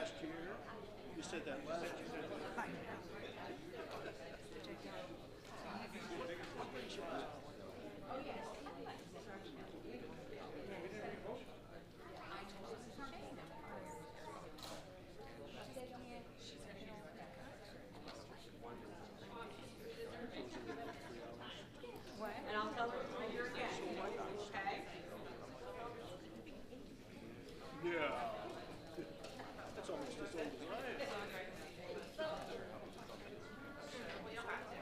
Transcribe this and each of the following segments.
last year. You said that last year. And I'll tell her when you're again. Okay? Yeah. That's almost as old as I am. Well, you'll have to.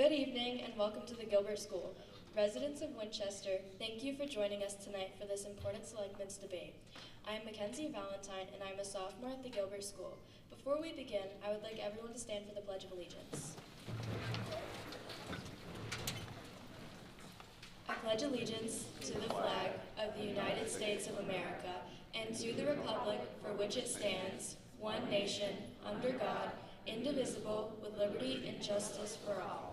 Good evening and welcome to the Gilbert School. Residents of Winchester, thank you for joining us tonight for this important Selectmen's Debate. I am Mackenzie Valentine and I am a sophomore at the Gilbert School. Before we begin, I would like everyone to stand for the Pledge of Allegiance. I pledge allegiance to the flag of the United States of America and to the republic for which it stands, one nation, under God, indivisible, with liberty and justice for all.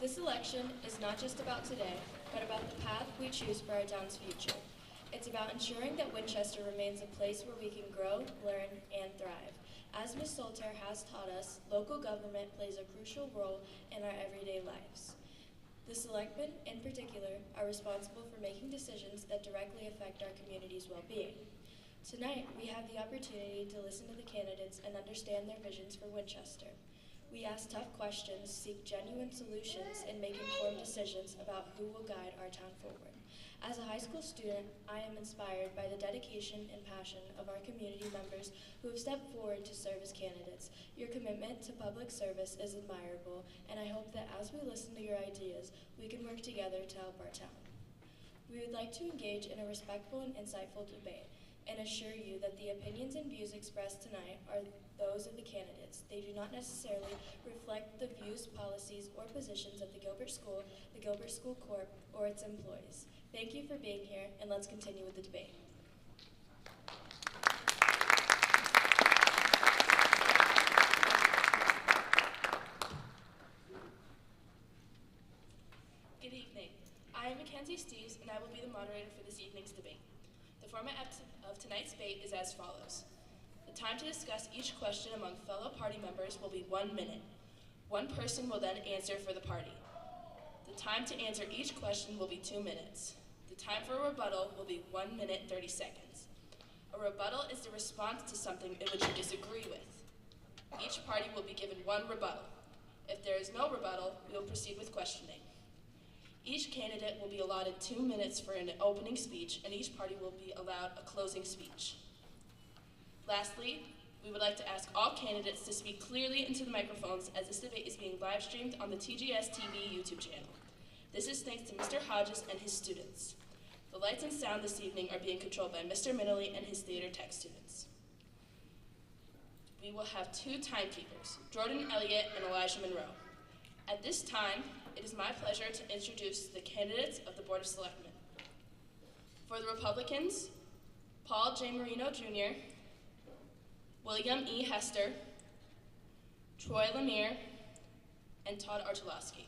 This election is not just about today, but about the path we choose for our town's future. It's about ensuring that Winchester remains a place where we can grow, learn, and thrive. As Ms. Soltaire has taught us, local government plays a crucial role in our everyday lives. The selectmen, in particular, are responsible for making decisions that directly affect our community's well-being. Tonight, we have the opportunity to listen to the candidates and understand their visions for Winchester. We ask tough questions, seek genuine solutions, and make informed decisions about who will guide our town forward. As a high school student, I am inspired by the dedication and passion of our community members who have stepped forward to serve as candidates. Your commitment to public service is admirable, and I hope that as we listen to your ideas, we can work together to help our town. We would like to engage in a respectful and insightful debate, and assure you that the opinions and views expressed tonight are those of the candidates. They do not necessarily reflect the views, policies, or positions of the Gilbert School Corp, or its employees. Thank you for being here, and let's continue with the debate. Good evening. I am Mackenzie Steves, and I will be the moderator for this evening's debate. The format of tonight's debate is as follows. The time to discuss each question among fellow party members will be 1 minute. One person will then answer for the party. The time to answer each question will be 2 minutes. The time for a rebuttal will be 1 minute 30 seconds. A rebuttal is the response to something in which you disagree with. Each party will be given 1 rebuttal. If there is no rebuttal, we will proceed with questioning. Each candidate will be allotted 2 minutes for an opening speech, and each party will be allowed a closing speech. Lastly, we would like to ask all candidates to speak clearly into the microphones as this debate is being live streamed on the TGSTV YouTube channel. This is thanks to Mr. Hodges and his students. The lights and sound this evening are being controlled by Mr. Minnelly and his theater tech students. We will have 2 timekeepers, Jordan Elliott and Elijah Monroe. At this time, it is my pleasure to introduce the candidates of the Board of Selectmen. For the Republicans, Paul J. Marino Jr., William E. Hester, Troy Lemire, and Todd Archulowski.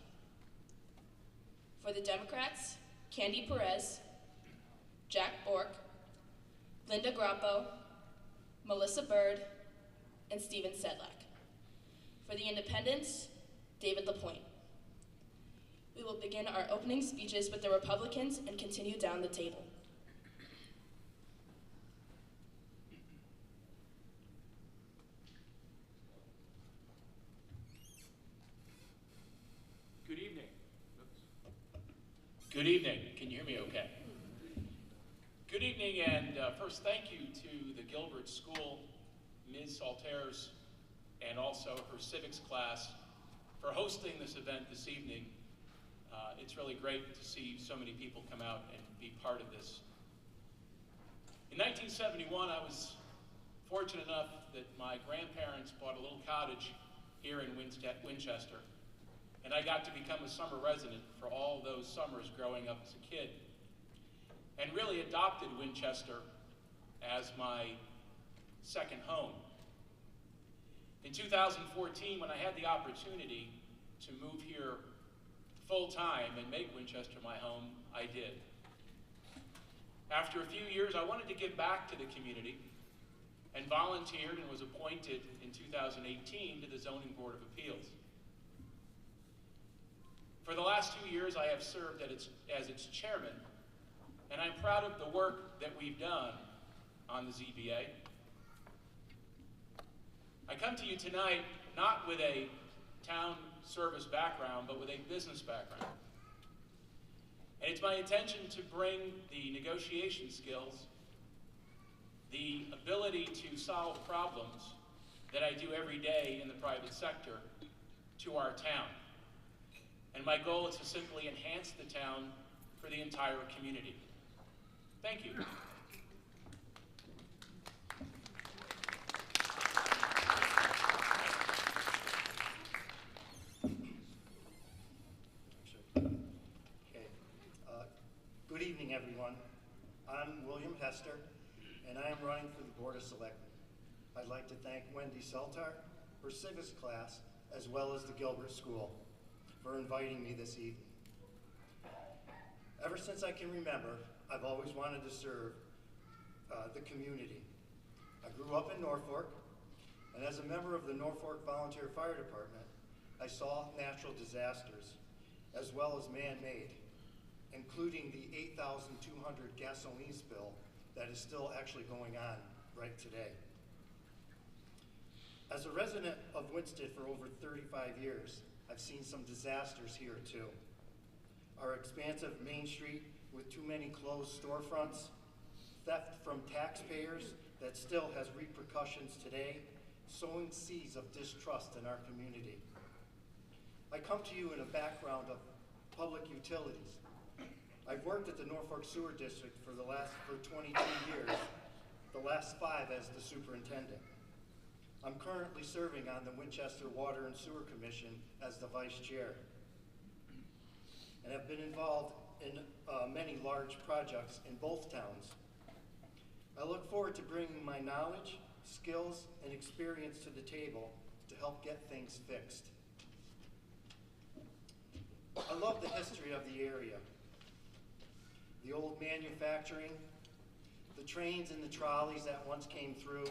For the Democrats, Candy Perez, Jack Bork, Linda Grappo, Melissa Bird, and Stephen Sedlak. For the Independents, David LaPointe. We will begin our opening speeches with the Republicans and continue down the table. Good evening. Good evening. Can you hear me okay? Good evening, and first thank you to the Gilbert School, Ms. Saltaire's, and also her civics class for hosting this event this evening. It's really great to see so many people come out and be part of this. In 1971, I was fortunate enough that my grandparents bought a little cottage here in Winchester, and I got to become a summer resident for all those summers growing up as a kid, and really adopted Winchester as my second home. In 2014, when I had the opportunity to move here full-time and make Winchester my home, I did. After a few years, I wanted to give back to the community and volunteered and was appointed in 2018 to the Zoning Board of Appeals. For the last 2 years, I have served as its chairman, and I'm proud of the work that we've done on the ZBA. I come to you tonight not with a town service background, but with a business background. And it's my intention to bring the negotiation skills, the ability to solve problems that I do every day in the private sector to our town. And my goal is to simply enhance the town for the entire community. Thank you. Good evening, everyone. I'm William Hester, and I am running for the Board of Selectmen. I'd like to thank Wendy Saltar, her civics class, as well as the Gilbert School for inviting me this evening. Ever since I can remember, I've always wanted to serve the community. I grew up in Norfolk, and as a member of the Norfolk Volunteer Fire Department, I saw natural disasters, as well as man-made, including the 8,200 gasoline spill that is still actually going on right today. As a resident of Winsted for over 35 years, I've seen some disasters here too. Our expansive Main Street with too many closed storefronts, theft from taxpayers that still has repercussions today, sowing seeds of distrust in our community. I come to you in a background of public utilities. I've worked at the Norfolk Sewer District for 22 years, the last 5 as the superintendent. I'm currently serving on the Winchester Water and Sewer Commission as the vice chair, and have been involved in many large projects in both towns. I look forward to bringing my knowledge, skills, and experience to the table to help get things fixed. I love the history of the area. The old manufacturing, the trains and the trolleys that once came through,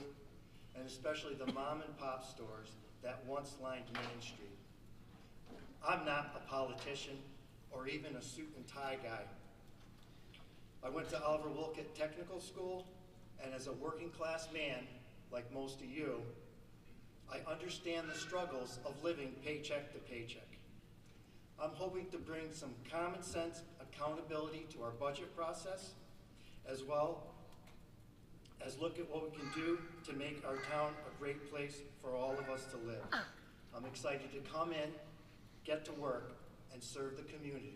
and especially the mom and pop stores that once lined Main Street. I'm not a politician or even a suit and tie guy. I went to Oliver Wolcott Technical School, and as a working class man, like most of you, I understand the struggles of living paycheck to paycheck. I'm hoping to bring some common sense accountability to our budget process, as well as look at what we can do to make our town a great place for all of us to live. I'm excited to come in, get to work, and serve the community.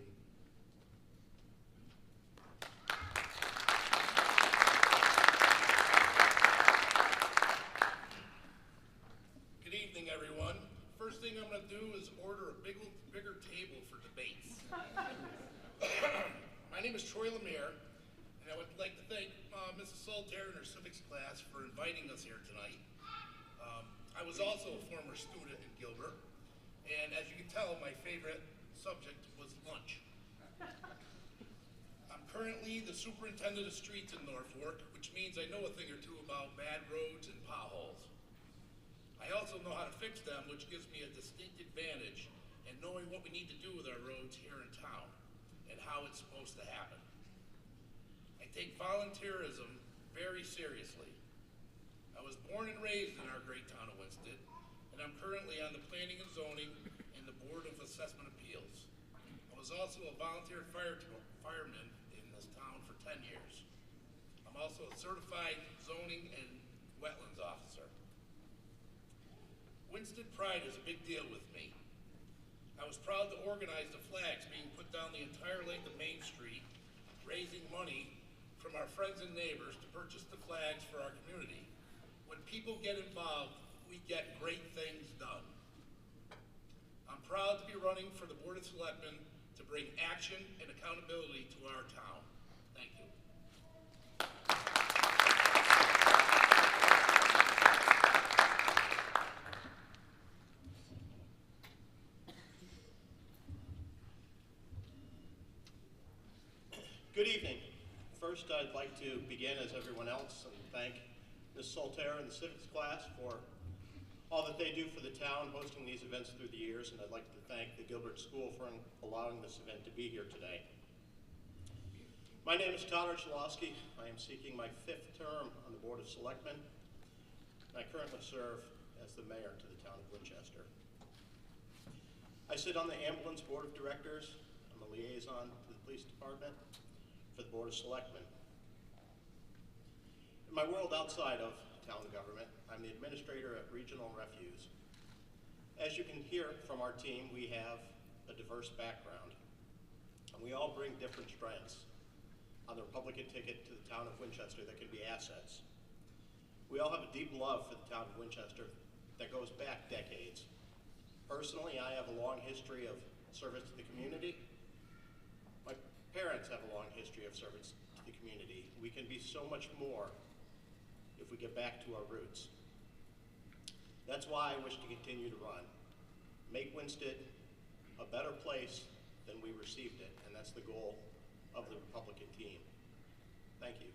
Good evening, everyone. First thing I'm going to do is order a bigger table for debates. My name is Troy Lemire, and I would like to thank Mrs. Saltair and her civics class for inviting us here tonight. I was also a former student in Gilbert, and as you can tell, my favorite subject was lunch. I'm currently the superintendent of streets in Norfolk, which means I know a thing or two about bad roads and potholes. I also know how to fix them, which gives me a distinct advantage in knowing what we need to do with our roads here in town and how it's supposed to happen. I take volunteerism very seriously. I was born and raised in our great town of Winsted, and I'm currently on the Planning and Zoning and the Board of Assessment Appeals. I was also a volunteer fireman in this town for 10 years. I'm also a certified zoning and wetlands officer. Winsted Pride is a big deal with me. I was proud to organize the flags being put down the entire length of Main Street, raising money from our friends and neighbors to purchase the flags for our community. When people get involved, we get great things done. I'm proud to be running for the Board of Selectmen to bring action and accountability to our town. Thank you. Good evening. First, I'd like to begin, as everyone else, and thank Ms. Saltair and the civics class for all that they do for the town, hosting these events through the years, and I'd like to thank the Gilbert School for allowing this event to be here today. My name is Tyler Chalosky. I am seeking my 5th term on the Board of Selectmen, and I currently serve as the mayor to the town of Winchester. I sit on the ambulance board of directors. I'm a liaison to the police department for the Board of Selectmen. In my world outside of town government, I'm the administrator at Regional Refuse. As you can hear from our team, we have a diverse background, and we all bring different strengths on the Republican ticket to the town of Winchester that can be assets. We all have a deep love for the town of Winchester that goes back decades. Personally, I have a long history of service to the community. My parents have a long history of service to the community. We can be so much more if we get back to our roots. That's why I wish to continue to run. Make Winsted a better place than we received it, and that's the goal of the Republican team. Thank you.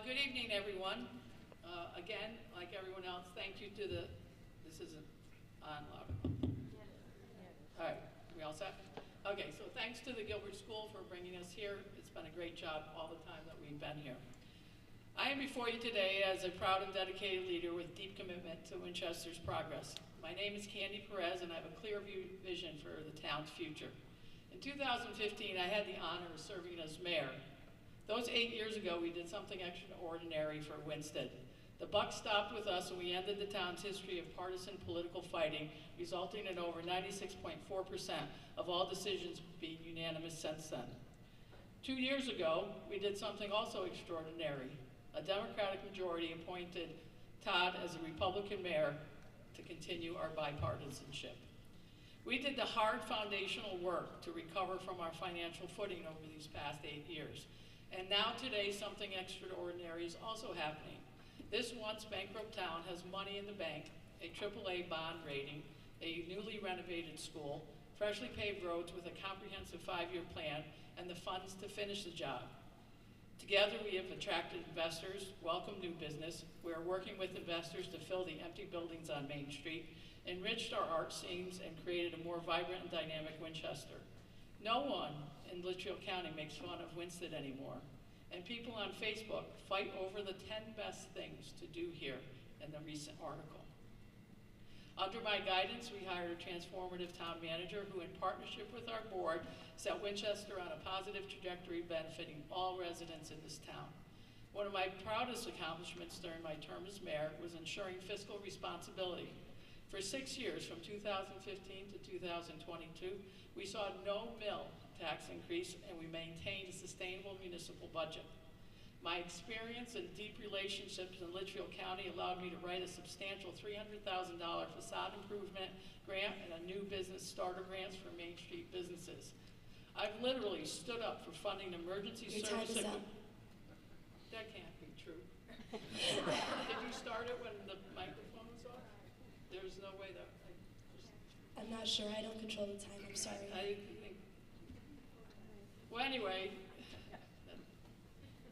Good evening, everyone. Again, like everyone else, thank you to this isn't on loud. All right, we all set? Okay, so thanks to the Gilbert School for bringing us here. It's been a great job all the time that we've been here. I am before you today as a proud and dedicated leader with deep commitment to Winchester's progress. My name is Candy Perez, and I have a clear vision for the town's future. In 2015, I had the honor of serving as mayor. Those 8 years ago, we did something extraordinary for Winsted. The buck stopped with us, and we ended the town's history of partisan political fighting, resulting in over 96.4% of all decisions being unanimous since then. 2 years ago, we did something also extraordinary. A Democratic majority appointed Todd as a Republican mayor to continue our bipartisanship. We did the hard foundational work to recover from our financial footing over these past 8 years. And now today, something extraordinary is also happening. This once bankrupt town has money in the bank, a AAA bond rating, a newly renovated school, freshly paved roads with a comprehensive 5-year plan, and the funds to finish the job. Together, we have attracted investors, welcomed new business. We are working with investors to fill the empty buildings on Main Street, enriched our art scenes, and created a more vibrant and dynamic Winchester. No one in Litchfield County makes fun of Winsted anymore, and people on Facebook fight over the 10 best things to do here in the recent article. Under my guidance, we hired a transformative town manager who, in partnership with our board, set Winchester on a positive trajectory benefiting all residents in this town. One of my proudest accomplishments during my term as mayor was ensuring fiscal responsibility. For 6 years, from 2015 to 2022, we saw no mill tax increase, and we maintained a sustainable municipal budget. My experience and deep relationships in Litchfield County allowed me to write a substantial $300,000 facade improvement grant and a new business starter grants for Main Street businesses. I've literally stood up for funding emergency service. Your time is up. That can't be true. Did you start it when the microphone was off? There's no way that. I'm not sure. I don't control the time. I'm sorry. Well, anyway,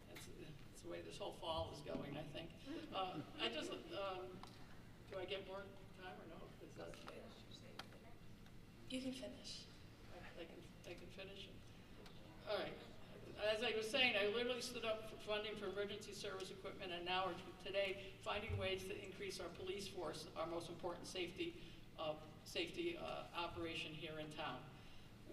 that's the way this whole fall is going, I think. Do I get more time or no? You can finish. I can finish? All right. As I was saying, I literally stood up for funding for emergency service equipment, and now we're today finding ways to increase our police force, our most important safety operation here in town.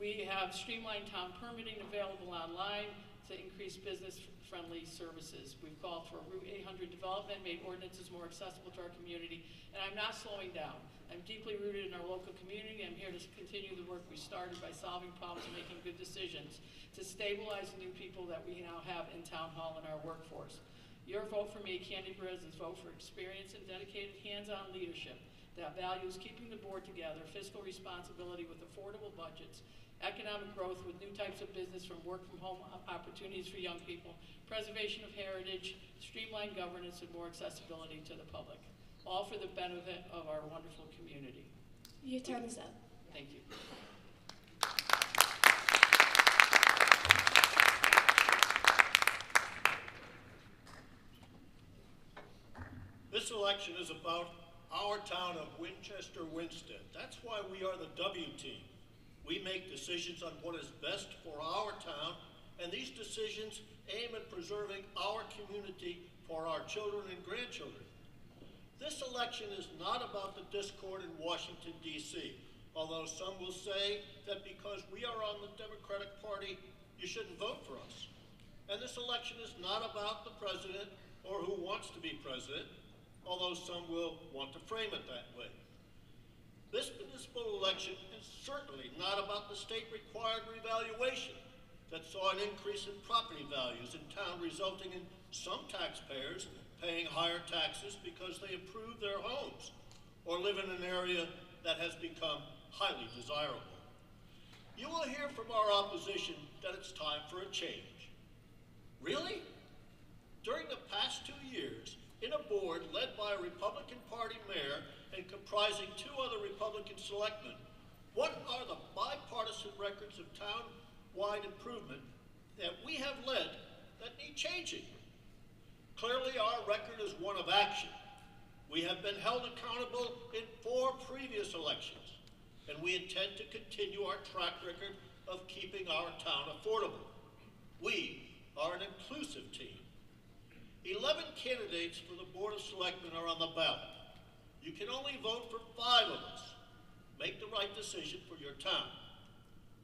We have streamlined town permitting available online to increase business-friendly services. We've called for Route 800 development, made ordinances more accessible to our community, and I'm not slowing down. I'm deeply rooted in our local community. I'm here to continue the work we started by solving problems and making good decisions to stabilize the new people that we now have in Town Hall and our workforce. Your vote for me, Candy Perez's vote for experience and dedicated hands-on leadership that values keeping the board together, fiscal responsibility with affordable budgets, economic growth with new types of business from work-from-home opportunities for young people, preservation of heritage, streamlined governance, and more accessibility to the public, all for the benefit of our wonderful community. Your time is up. Thank you. This election is about our town of Winchester, Winsted. That's why we are the W team. We make decisions on what is best for our town and these decisions aim at preserving our community for our children and grandchildren. This election is not about the discord in Washington, D.C., although some will say that because we are on the Democratic Party, you shouldn't vote for us. And this election is not about the president or who wants to be president, although some will want to frame it that way. This municipal election is certainly not about the state-required revaluation that saw an increase in property values in town, resulting in some taxpayers paying higher taxes because they improve their homes or live in an area that has become highly desirable. You will hear from our opposition that it's time for a change. Really? During the past 2 years, in a board led by a Republican Party mayor and comprising 2 other Republican selectmen, what are the bipartisan records of town-wide improvement that we have led that need changing? Clearly, our record is one of action. We have been held accountable in 4 previous elections, and we intend to continue our track record of keeping our town affordable. We are an inclusive team. 11 candidates for the Board of Selectmen are on the ballot. You can only vote for 5 of us. Make the right decision for your town.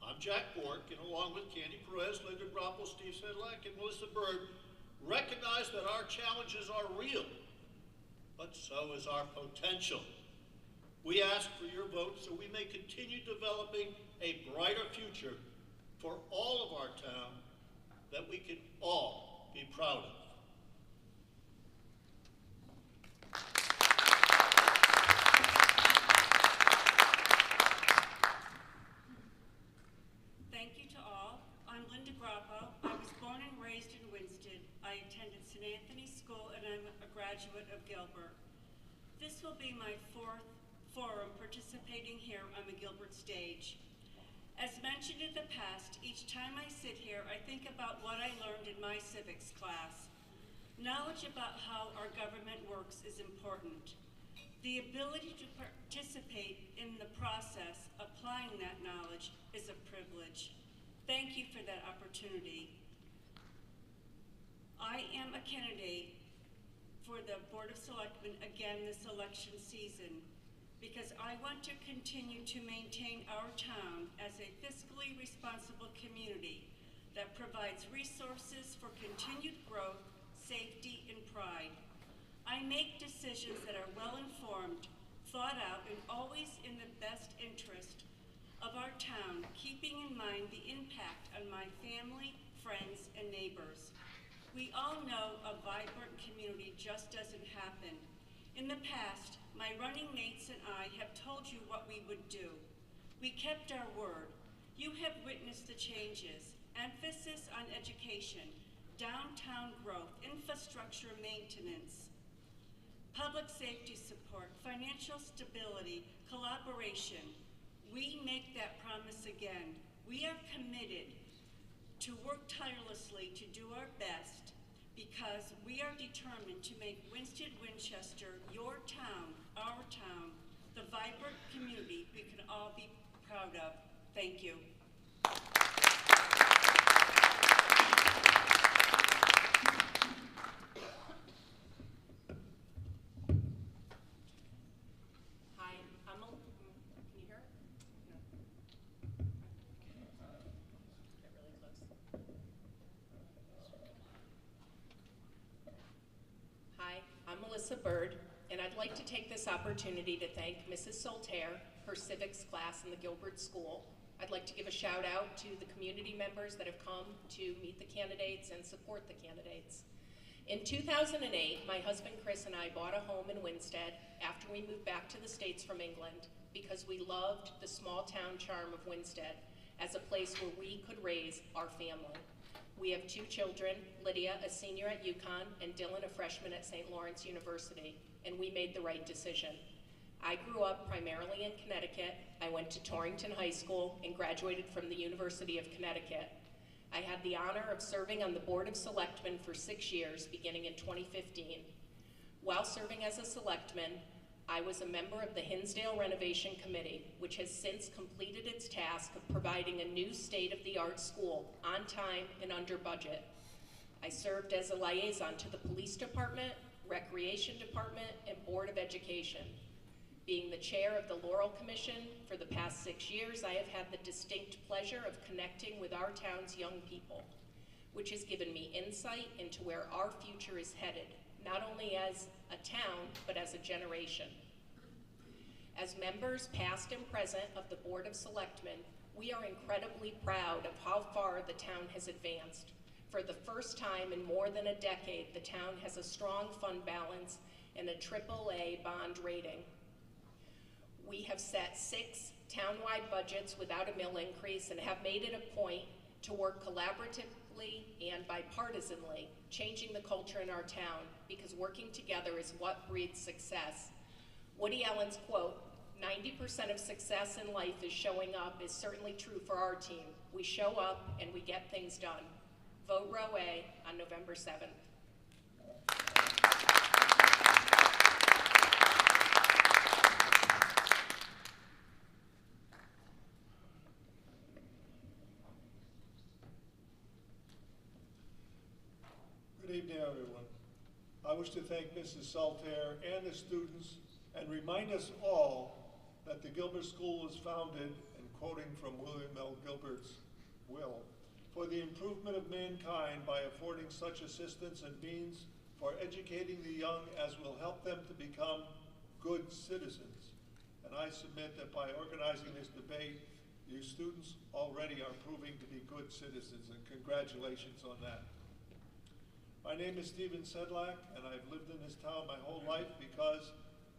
I'm Jack Bork, and along with Candy Perez, Linda Groppel, Steve Sedlak, and Melissa Bird, recognize that our challenges are real, but so is our potential. We ask for your vote so we may continue developing a brighter future for all of our town that we can all be proud of. Thank you to all. I'm Linda Grappo. I was born and raised in Winsted. I attended St. Anthony's School and I'm a graduate of Gilbert. This will be my 4th forum participating here on the Gilbert stage. As mentioned in the past, each time I sit here, I think about what I learned in my civics class. Knowledge about how our government works is important. The ability to participate in the process, applying that knowledge, is a privilege. Thank you for that opportunity. I am a candidate for the Board of Selectmen again this election season because I want to continue to maintain our town as a fiscally responsible community that provides resources for continued growth, safety, and pride. I make decisions that are well-informed, thought out, and always in the best interest of our town, keeping in mind the impact on my family, friends, and neighbors. We all know a vibrant community just doesn't happen. In the past, my running mates and I have told you what we would do. We kept our word. You have witnessed the changes, emphasis on education, downtown growth, infrastructure maintenance, public safety support, financial stability, collaboration. We make that promise again. We are committed to work tirelessly to do our best because we are determined to make Winsted Winchester, your town, our town, the vibrant community we can all be proud of. Thank you. Hi, can you hear it? No. Get really close. Hi, I'm Melissa Bird, and I'd like to take this opportunity to thank Mrs. Soltaire, her civics class in the Gilbert School. I'd like to give a shout out to the community members that have come to meet the candidates and support the candidates. In 2008, my husband Chris and I bought a home in Winsted after we moved back to the States from England because we loved the small town charm of Winsted as a place where we could raise our family. We have 2 children, Lydia, a senior at UConn, and Dylan, a freshman at St. Lawrence University, and we made the right decision. I grew up primarily in Connecticut. I went to Torrington High School and graduated from the University of Connecticut. I had the honor of serving on the Board of Selectmen for 6 years, beginning in 2015. While serving as a selectman, I was a member of the Hinsdale Renovation Committee, which has since completed its task of providing a new state-of-the-art school on time and under budget. I served as a liaison to the Police Department, Recreation Department, and Board of Education. Being the chair of the Laurel Commission for the past 6 years, I have had the distinct pleasure of connecting with our town's young people, which has given me insight into where our future is headed, not only as a town, but as a generation. As members past and present of the Board of Selectmen, we are incredibly proud of how far the town has advanced. For the first time in more than a decade, the town has a strong fund balance and a AAA bond rating. We have set 6 townwide budgets without a mill increase and have made it a point to work collaboratively and bipartisanly, changing the culture in our town, because working together is what breeds success. Woody Allen's quote, "90% of success in life is showing up," is certainly true for our team. We show up and we get things done. Vote Row A on November 7th. Good evening, everyone. I wish to thank Mrs. Saltair and the students and remind us all that the Gilbert School was founded, and quoting from William L. Gilbert's will, for the improvement of mankind by affording such assistance and means for educating the young as will help them to become good citizens. And I submit that by organizing this debate, you students already are proving to be good citizens, and congratulations on that. My name is Stephen Sedlak, and I've lived in this town my whole life because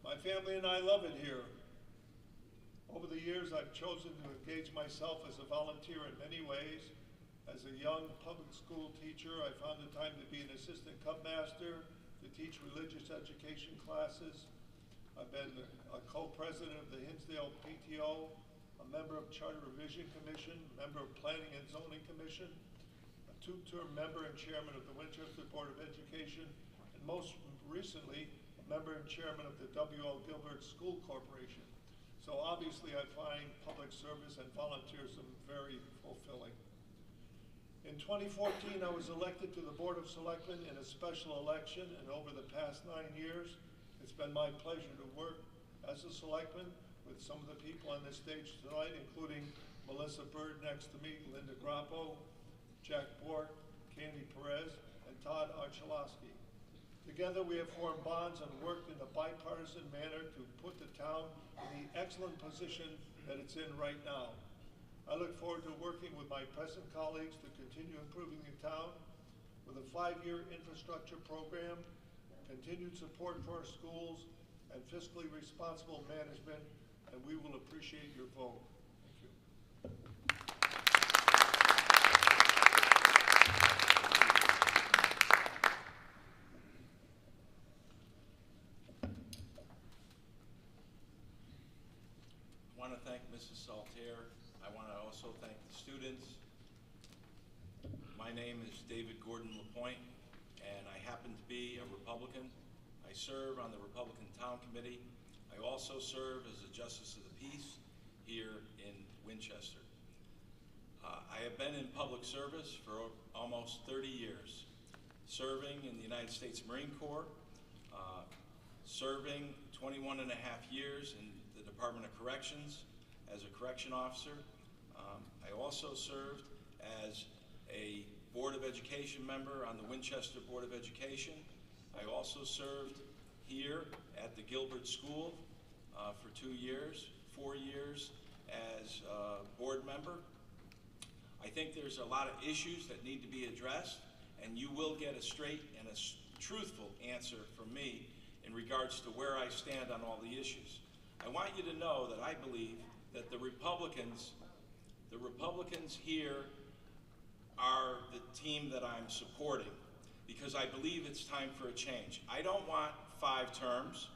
my family and I love it here. Over the years, I've chosen to engage myself as a volunteer in many ways. As a young public school teacher, I found the time to be an assistant cupmaster, to teach religious education classes. I've been a co-president of the Hinsdale PTO, a member of Charter Revision Commission, member of Planning and Zoning Commission, a 2-term member and chairman of the Winchester Board of Education, and most recently, a member and chairman of the W.L. Gilbert School Corporation. So obviously I find public service and volunteerism very fulfilling. In 2014, I was elected to the Board of Selectmen in a special election, and over the past 9 years, it's been my pleasure to work as a selectman with some of the people on this stage tonight, including Melissa Bird next to me, Linda Grappo, Jack Bork, Candy Perez, and Todd Archulowski. Together we have formed bonds and worked in a bipartisan manner to put the town in the excellent position that it's in right now. I look forward to working with my present colleagues to continue improving the town with a 5-year infrastructure program, continued support for our schools, and fiscally responsible management, and we will appreciate your vote. Thank you. I want to thank Mrs. Saltair. I want to also thank the students. My name is David Gordon LaPointe, and I happen to be a Republican. I serve on the Republican Town Committee. I also serve as a Justice of the Peace here in Winchester. I have been in public service for almost 30 years, serving in the United States Marine Corps, serving 21 and a half years in the Department of Corrections as a correction officer. I also served as a Board of Education member on the Winchester Board of Education. I also served here at the Gilbert School for 2 years, 4 years as a board member. I think there's a lot of issues that need to be addressed, and you will get a straight and a truthful answer from me in regards to where I stand on all the issues. I want you to know that I believe that the Republicans here are the team that I'm supporting, because I believe it's time for a change. I don't want 5 terms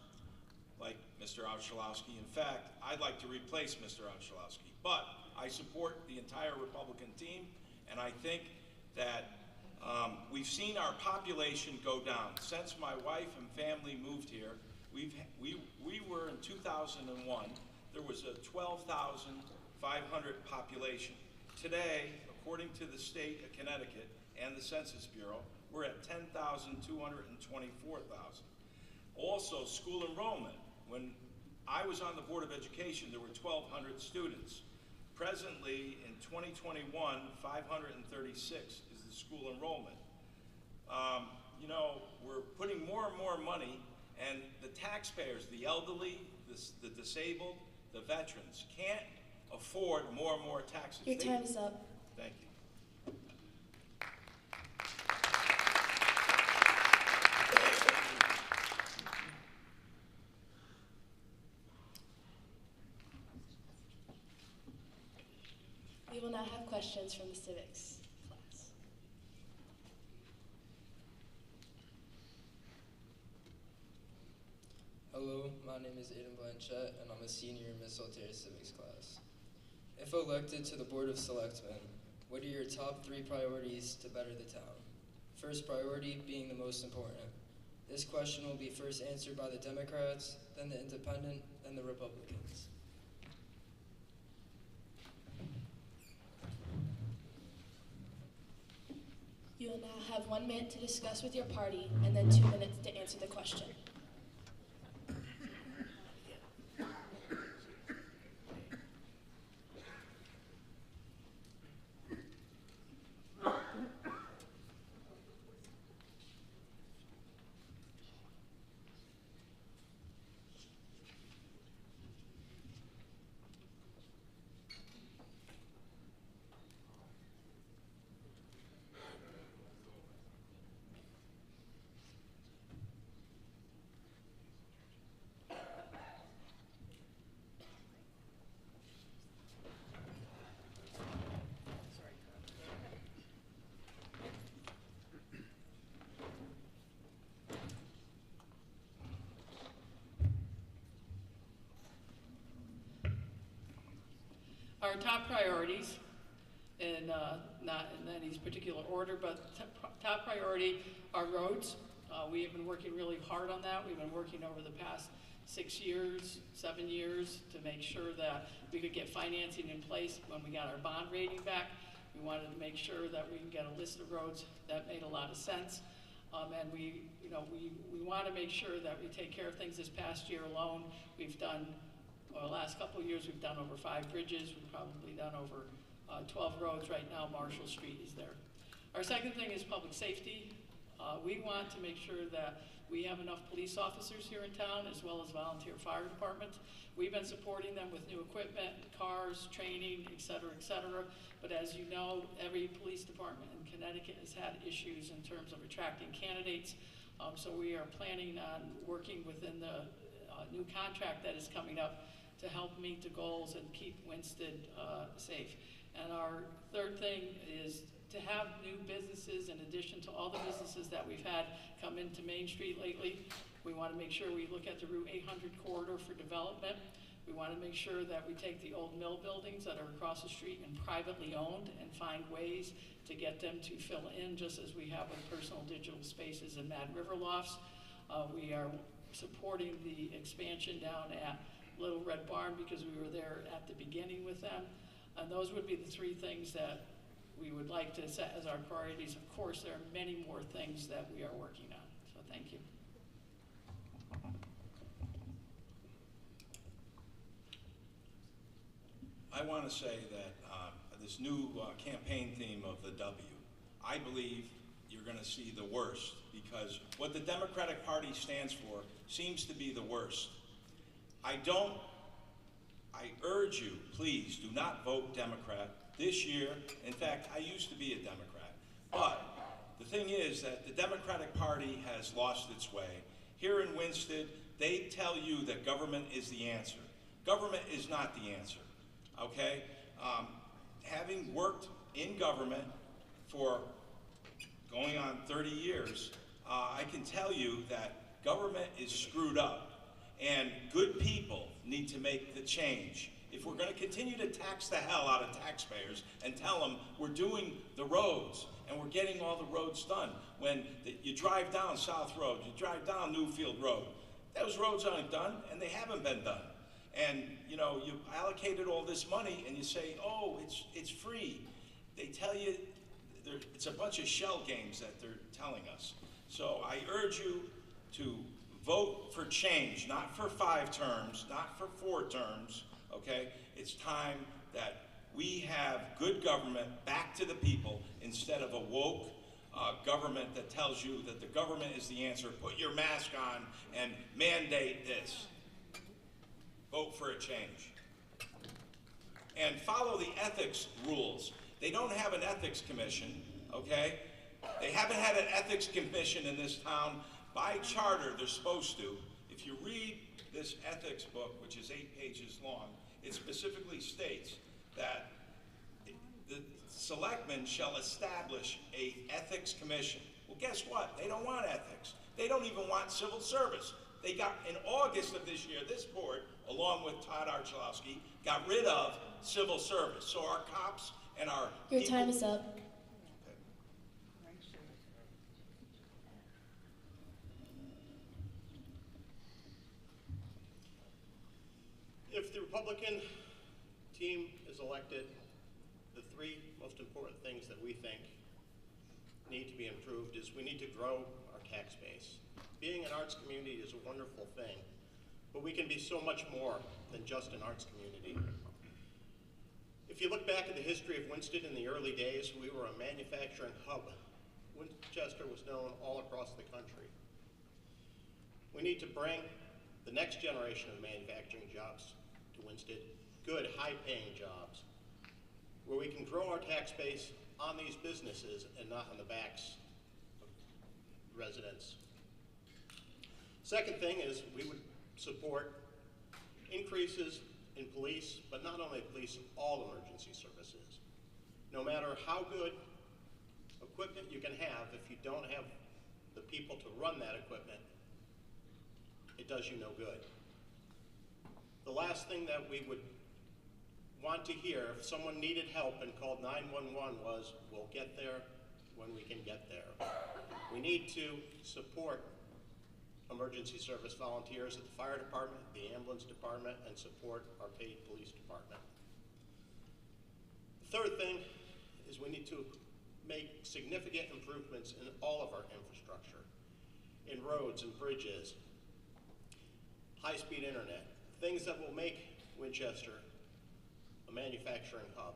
like Mr. Archulowski. In fact, I'd like to replace Mr. Archulowski. But I support the entire Republican team, and I think that we've seen our population go down. Since my wife and family moved here, We were in 2001, there was a 12,500 population. Today, according to the state of Connecticut and the Census Bureau, we're at 10,224,000. Also, school enrollment. When I was on the Board of Education, there were 1,200 students. Presently, in 2021, 536 is the school enrollment. You know, we're putting more and more money, and the taxpayers, the elderly, the disabled, the veterans, can't afford more and more taxes. Your time is up. Thank you. We will now have questions from the civics class. Hello, my name is Aiden Blanchette, and I'm a senior in Ms. Saltier's civics class. If elected to the Board of Selectmen, what are your top 3 priorities to better the town? First priority being the most important. This question will be first answered by the Democrats, then the Independent, then the Republicans. You will now have 1 minute to discuss with your party and then 2 minutes to answer the question. Our top priorities, and not in any particular order, but top priority are roads. We have been working really hard on that. We've been working over the past 6 years, 7 years to make sure that we could get financing in place when we got our bond rating back. We wanted to make sure that we can get a list of roads that made a lot of sense. And we want to make sure that we take care of things. This past year alone, we've done, well, the last couple of years, we've done over 5 bridges. We've probably done over 12 roads right now. Marshall Street is there. Our second thing is public safety. We want to make sure that we have enough police officers here in town, as well as volunteer fire departments. We've been supporting them with new equipment, cars, training, et cetera, et cetera. But as you know, every police department in Connecticut has had issues in terms of attracting candidates. So we are planning on working within the new contract that is coming up to help meet the goals and keep Winsted safe. And our third thing is to have new businesses in addition to all the businesses that we've had come into Main Street lately. We want to make sure we look at the Route 800 corridor for development. We want to make sure that we take the old mill buildings that are across the street and privately owned and find ways to get them to fill in, just as we have with personal digital spaces and Mad River Lofts. We are supporting the expansion down at Little Red Barn because we were there at the beginning with them. And those would be the 3 things that we would like to set as our priorities. Of course, there are many more things that we are working on. So thank you. I want to say that this new campaign theme of the W, I believe you're going to see the worst, because what the Democratic Party stands for seems to be the worst. I urge you, please do not vote Democrat this year. In fact, I used to be a Democrat. But the thing is that the Democratic Party has lost its way. Here in Winsted, they tell you that government is the answer. Government is not the answer, okay? Having worked in government for going on 30 years, I can tell you that government is screwed up, and good people need to make the change. If we're going to continue to tax the hell out of taxpayers and tell them we're doing the roads and we're getting all the roads done, when you drive down South Road, you drive down Newfield Road, Those roads aren't done, and they haven't been done. And you know, you allocated all this money, and you say, oh, it's free. They tell you it's a bunch of shell games that they're telling us. So I urge you to vote for change, not for 5 terms, not for 4 terms, okay? It's time that we have good government back to the people instead of a woke government that tells you that the government is the answer. Put your mask on and mandate this. Vote for a change. And follow the ethics rules. They don't have an ethics commission, okay? They haven't had an ethics commission in this town. By charter, they're supposed to. If you read this ethics book, which is 8 pages long, it specifically states that the selectmen shall establish an ethics commission. Well, guess what? They don't want ethics. They don't even want civil service. They got, in August of this year, this board, along with Todd Archulowski, got rid of civil service. So our cops and our Your time is up. Okay. If the Republican team is elected, the 3 most important things that we think need to be improved is we need to grow our tax base. Being an arts community is a wonderful thing, but we can be so much more than just an arts community. If you look back at the history of Winsted in the early days, we were a manufacturing hub. Winchester was known all across the country. We need to bring the next generation of manufacturing jobs to Winsted, good, high-paying jobs, where we can grow our tax base on these businesses and not on the backs of residents. Second thing is we would support increases in police, but not only police, all emergency services. No matter how good equipment you can have, if you don't have the people to run that equipment, it does you no good. The last thing that we would want to hear if someone needed help and called 911 was, we'll get there when we can get there. We need to support emergency service volunteers at the fire department, the ambulance department, and support our paid police department. The third thing is we need to make significant improvements in all of our infrastructure, in roads and bridges, high-speed internet, things that will make Winchester a manufacturing hub,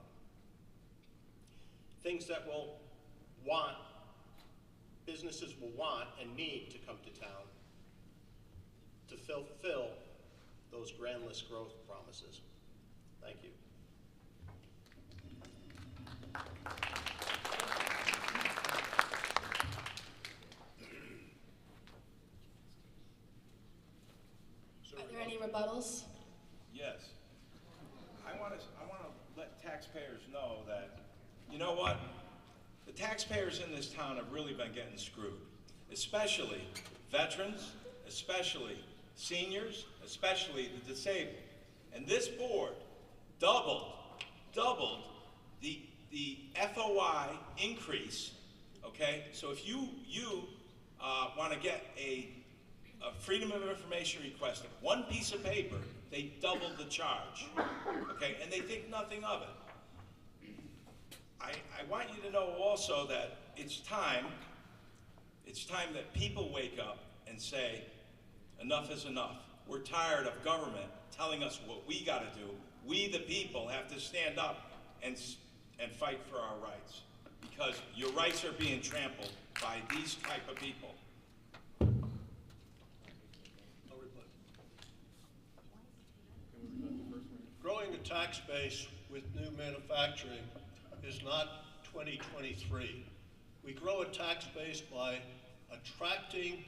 things that businesses will want and need to come to town to fulfill those grand list growth promises. Thank you. Are there any rebuttals? Yes. I want to let taxpayers know that, you know what? The taxpayers in this town have really been getting screwed, especially veterans, especially seniors, especially the disabled. And this board doubled the FOI increase, okay? So if you want to get a Freedom of Information request of 1 piece of paper, they doubled the charge, okay? And they think nothing of it. I want you to know also that it's time that people wake up and say, enough is enough. We're tired of government telling us what we got to do. We, the people, have to stand up and fight for our rights, because your rights are being trampled by these type of people. Growing a tax base with new manufacturing is not 2023. We grow a tax base by attracting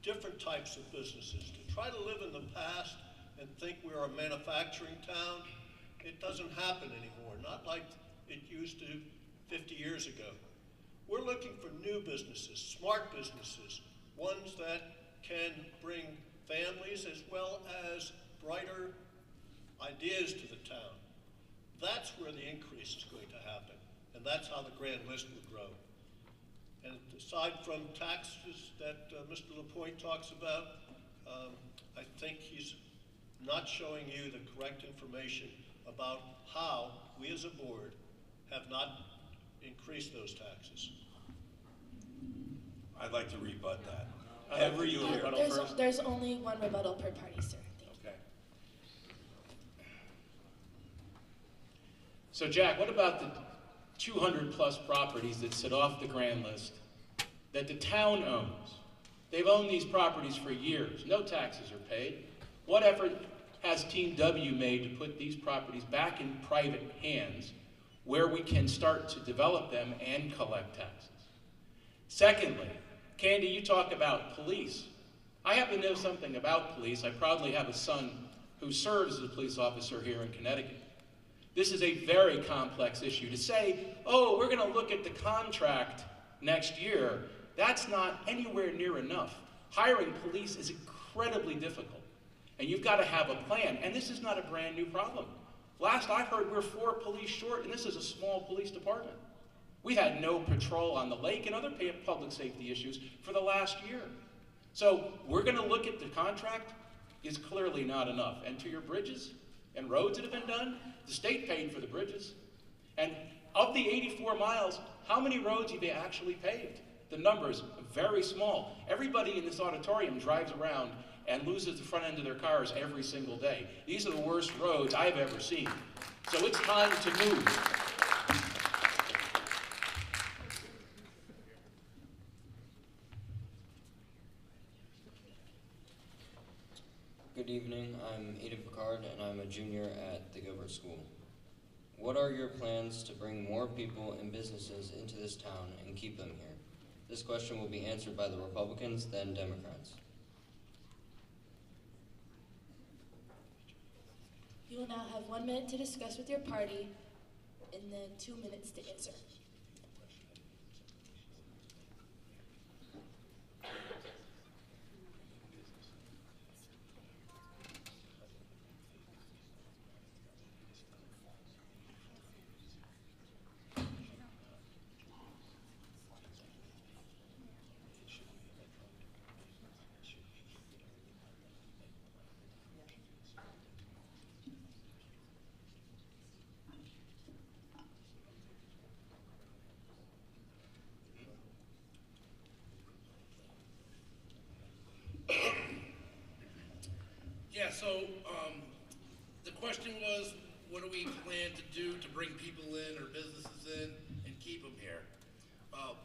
different types of businesses. To try to live in the past and think we're a manufacturing town, it doesn't happen anymore, not like it used to 50 years ago. We're looking for new businesses, smart businesses, ones that can bring families as well as brighter ideas to the town. That's where the increase is going to happen, and that's how the grand list will grow. And aside from taxes that Mr. LaPointe talks about, I think he's not showing you the correct information about how we as a board have not increased those taxes. I'd like to rebut that. Every year. There's only one rebuttal per party, sir. Thank you. Okay. So Jack, what about the 200 plus properties that sit off the grand list that the town owns? They've owned these properties for years. No taxes are paid. What effort has Team W made to put these properties back in private hands where we can start to develop them and collect taxes? Secondly, Candy, you talk about police. I happen to know something about police. I proudly have a son who serves as a police officer here in Connecticut. This is a very complex issue. To say, oh, we're going to look at the contract next year, that's not anywhere near enough. Hiring police is incredibly difficult, and you've got to have a plan, and this is not a brand new problem. Last I heard, we're 4 police short, and this is a small police department. We had no patrol on the lake and other public safety issues for the last year. So we're going to look at the contract is clearly not enough. And to your bridges and roads that have been done, the state paid for the bridges. And of the 84 miles, how many roads have they actually paved? The number's very small. Everybody in this auditorium drives around and loses the front end of their cars every single day. These are the worst roads I've ever seen. So it's time to move. Good evening, I'm Aiden Picard and I'm a junior at the Gilbert School. What are your plans to bring more people and businesses into this town and keep them here? This question will be answered by the Republicans, then Democrats. You will now have 1 minute to discuss with your party and then 2 minutes to answer. Yeah, so the question was, what do we plan to do to bring people in or businesses in and keep them here?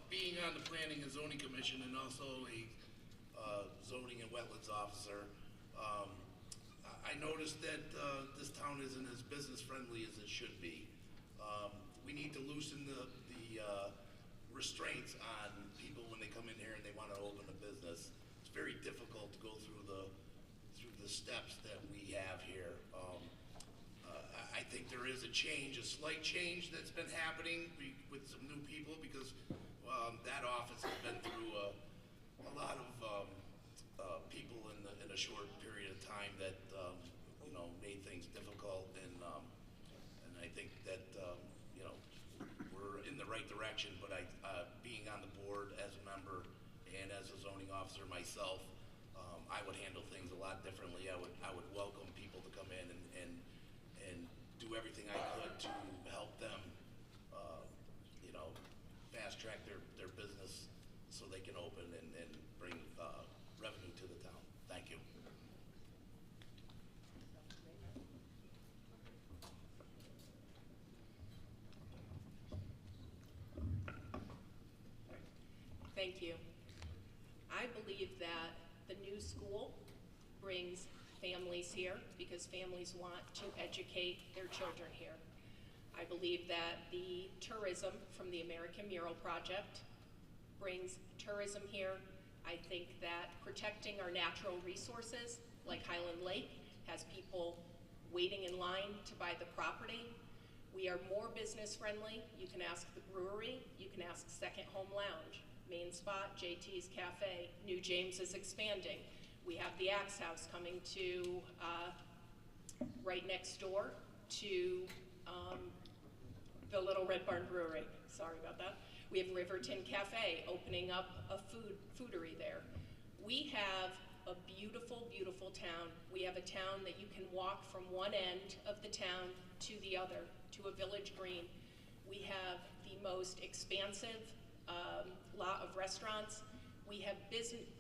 Being on the Planning and Zoning Commission and also a zoning and wetlands officer, I noticed that this town isn't as business friendly as it should be. We need to loosen the restraints on people when they come in here and they want to open a business. It's very difficult to go through the steps that we have here. I think there is a change, a slight change that's been happening with some new people because that office has been through a lot of people in a short period of time that made things difficult, and I think that we're in the right direction. But being on the board as a member and as a zoning officer myself, I would handle things a lot differently. I would welcome people to come in and do everything I could to help them, fast track their business so they can open and bring revenue to the town. Thank you. Thank you. I believe that the new school brings families here because families want to educate their children here. I believe that the tourism from the American Mural Project brings tourism here. I think that protecting our natural resources, like Highland Lake, has people waiting in line to buy the property. We are more business friendly. You can ask the brewery, you can ask Second Home Lounge, Main Spot, JT's Cafe, New James is expanding. We have the Axe House coming to right next door to the Little Red Barn Brewery. Sorry about that. We have Riverton Cafe opening up a foodery there. We have a beautiful, beautiful town. We have a town that you can walk from one end of the town to the other, to a village green. We have the most expansive lot of restaurants. We have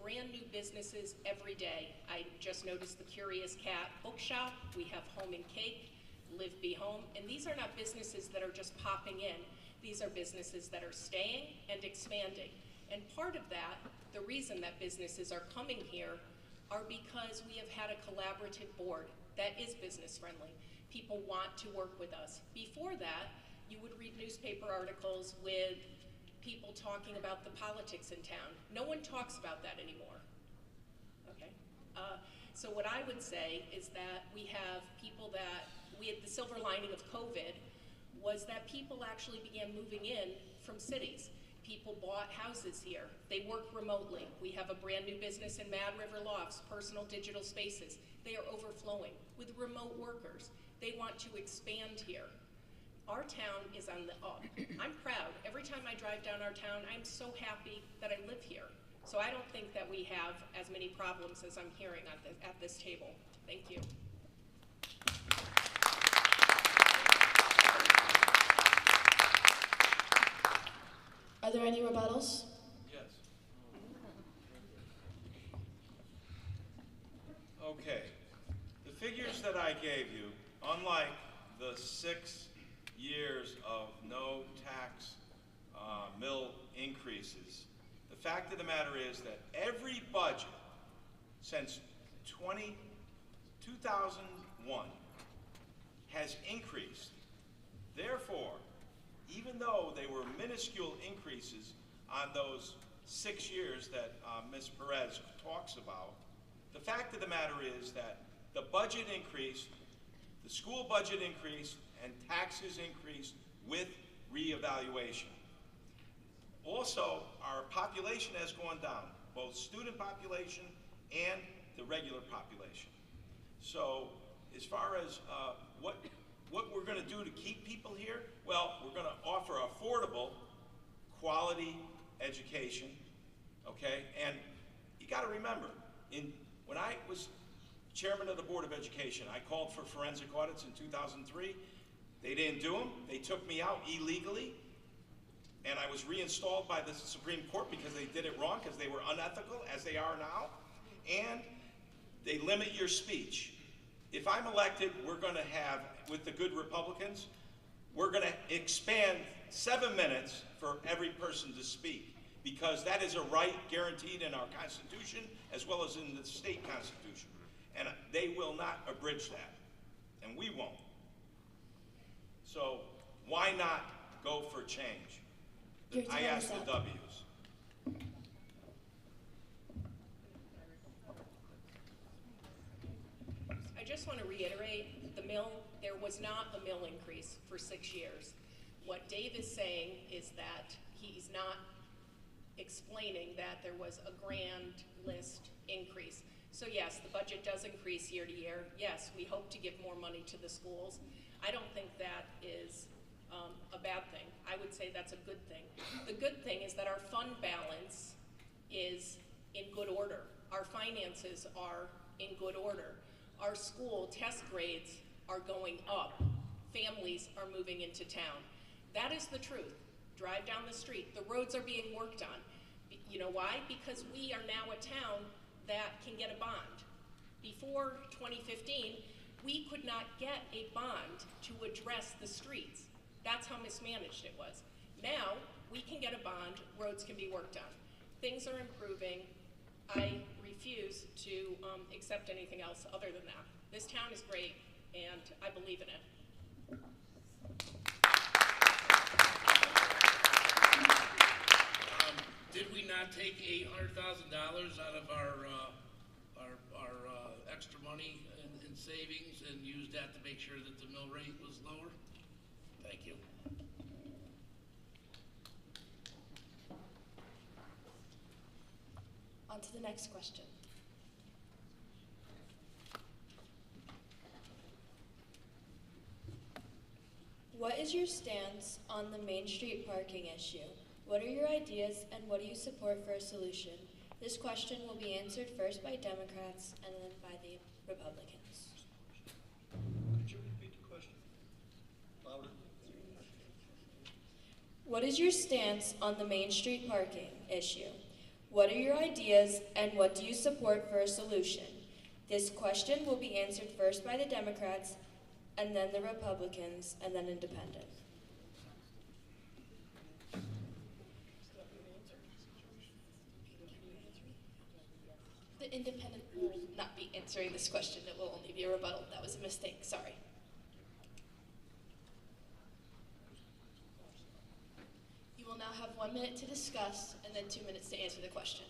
brand new businesses every day. I just noticed the Curious Cat bookshop. We have Home and Cake, Live Be Home, and these are not businesses that are just popping in. These are businesses that are staying and expanding. And part of that, the reason that businesses are coming here are because we have had a collaborative board that is business friendly. People want to work with us. Before that, you would read newspaper articles with people talking about the politics in town. No one talks about that anymore, okay? So what I would say is that we had the silver lining of COVID was that people actually began moving in from cities. People bought houses here. They work remotely. We have a brand new business in Mad River Lofts, personal digital spaces. They are overflowing with remote workers. They want to expand here. Our town is on the up. I'm proud. Every time I drive down our town, I'm so happy that I live here. So I don't think that we have as many problems as I'm hearing at this table. Thank you. Are there any rebuttals? Yes. Okay. The figures that I gave you, unlike the 6 years of no tax mill increases, the fact of the matter is that every budget since 2001 has increased. Therefore, even though they were minuscule increases on those 6 years that Ms. Perez talks about, the fact of the matter is that the budget increased, the school budget increased, and taxes increased with reevaluation. Also, our population has gone down, both student population and the regular population. So as far as what we're going to do to keep people here, well, we're going to offer affordable, quality education, okay? And you got to remember, when I was chairman of the Board of Education, I called for forensic audits in 2003. They didn't do them. They took me out illegally, and I was reinstalled by the Supreme Court because they did it wrong, because they were unethical, as they are now, and they limit your speech. If I'm elected, we're going to have, with the good Republicans, we're going to expand 7 minutes for every person to speak, because that is a right guaranteed in our Constitution as well as in the state Constitution. And they will not abridge that, and we won't. So why not go for change? I ask the W's. I just want to reiterate, the mill, there was not a mill increase for 6 years. What Dave is saying is that he's not explaining that there was a grand list increase. So yes, the budget does increase year to year. Yes, we hope to give more money to the schools. I don't think that is a bad thing. I would say that's a good thing. The good thing is that our fund balance is in good order. Our finances are in good order. Our school test grades are going up. Families are moving into town. That is the truth. Drive down the street. The roads are being worked on. You know why? Because we are now a town that can get a bond. Before 2015, we could not get a bond to address the streets. That's how mismanaged it was. Now, we can get a bond, roads can be worked on. Things are improving. I refuse to accept anything else other than that. This town is great, and I believe in it. Did we not take $800,000 out of our extra money in savings and use that to make sure that the mill rate was lower? Thank you. On to the next question. What is your stance on the Main Street parking issue? What are your ideas and what do you support for a solution? This question will be answered first by Democrats and then by the Republicans. Could you repeat the question? Louder. What is your stance on the Main Street parking issue? What are your ideas and what do you support for a solution? This question will be answered first by the Democrats and then the Republicans and then independent. The independent will not be answering this question. It will only be a rebuttal. That was a mistake. Sorry. You will now have 1 minute to discuss and then 2 minutes to answer the question.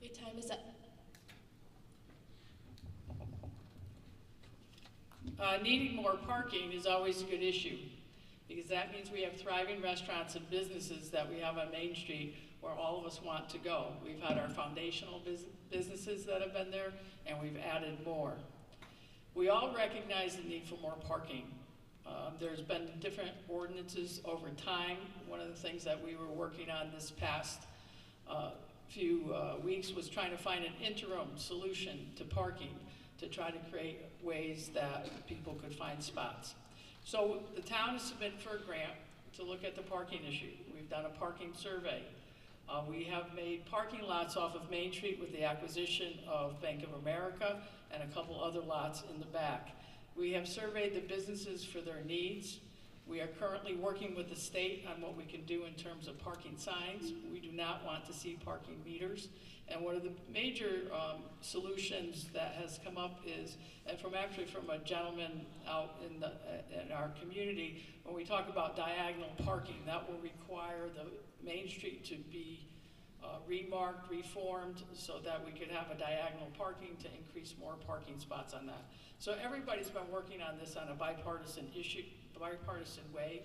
Your time is up. Needing more parking is always a good issue because that means we have thriving restaurants and businesses that we have on Main Street where all of us want to go. We've had our foundational businesses that have been there and we've added more. We all recognize the need for more parking. There's been different ordinances over time. One of the things that we were working on this past few weeks was trying to find an interim solution to parking to try to create ways that people could find spots. So the town has submitted for a grant to look at the parking issue. We've done a parking survey. We have made parking lots off of Main Street with the acquisition of Bank of America and a couple other lots in the back. We have surveyed the businesses for their needs. We are currently working with the state on what we can do in terms of parking signs. We do not want to see parking meters. And one of the major solutions that has come up is, and from a gentleman out in our community, when we talk about diagonal parking, that will require the Main Street to be remarked, reformed, so that we could have a diagonal parking to increase more parking spots on that. So everybody's been working on this on a bipartisan way.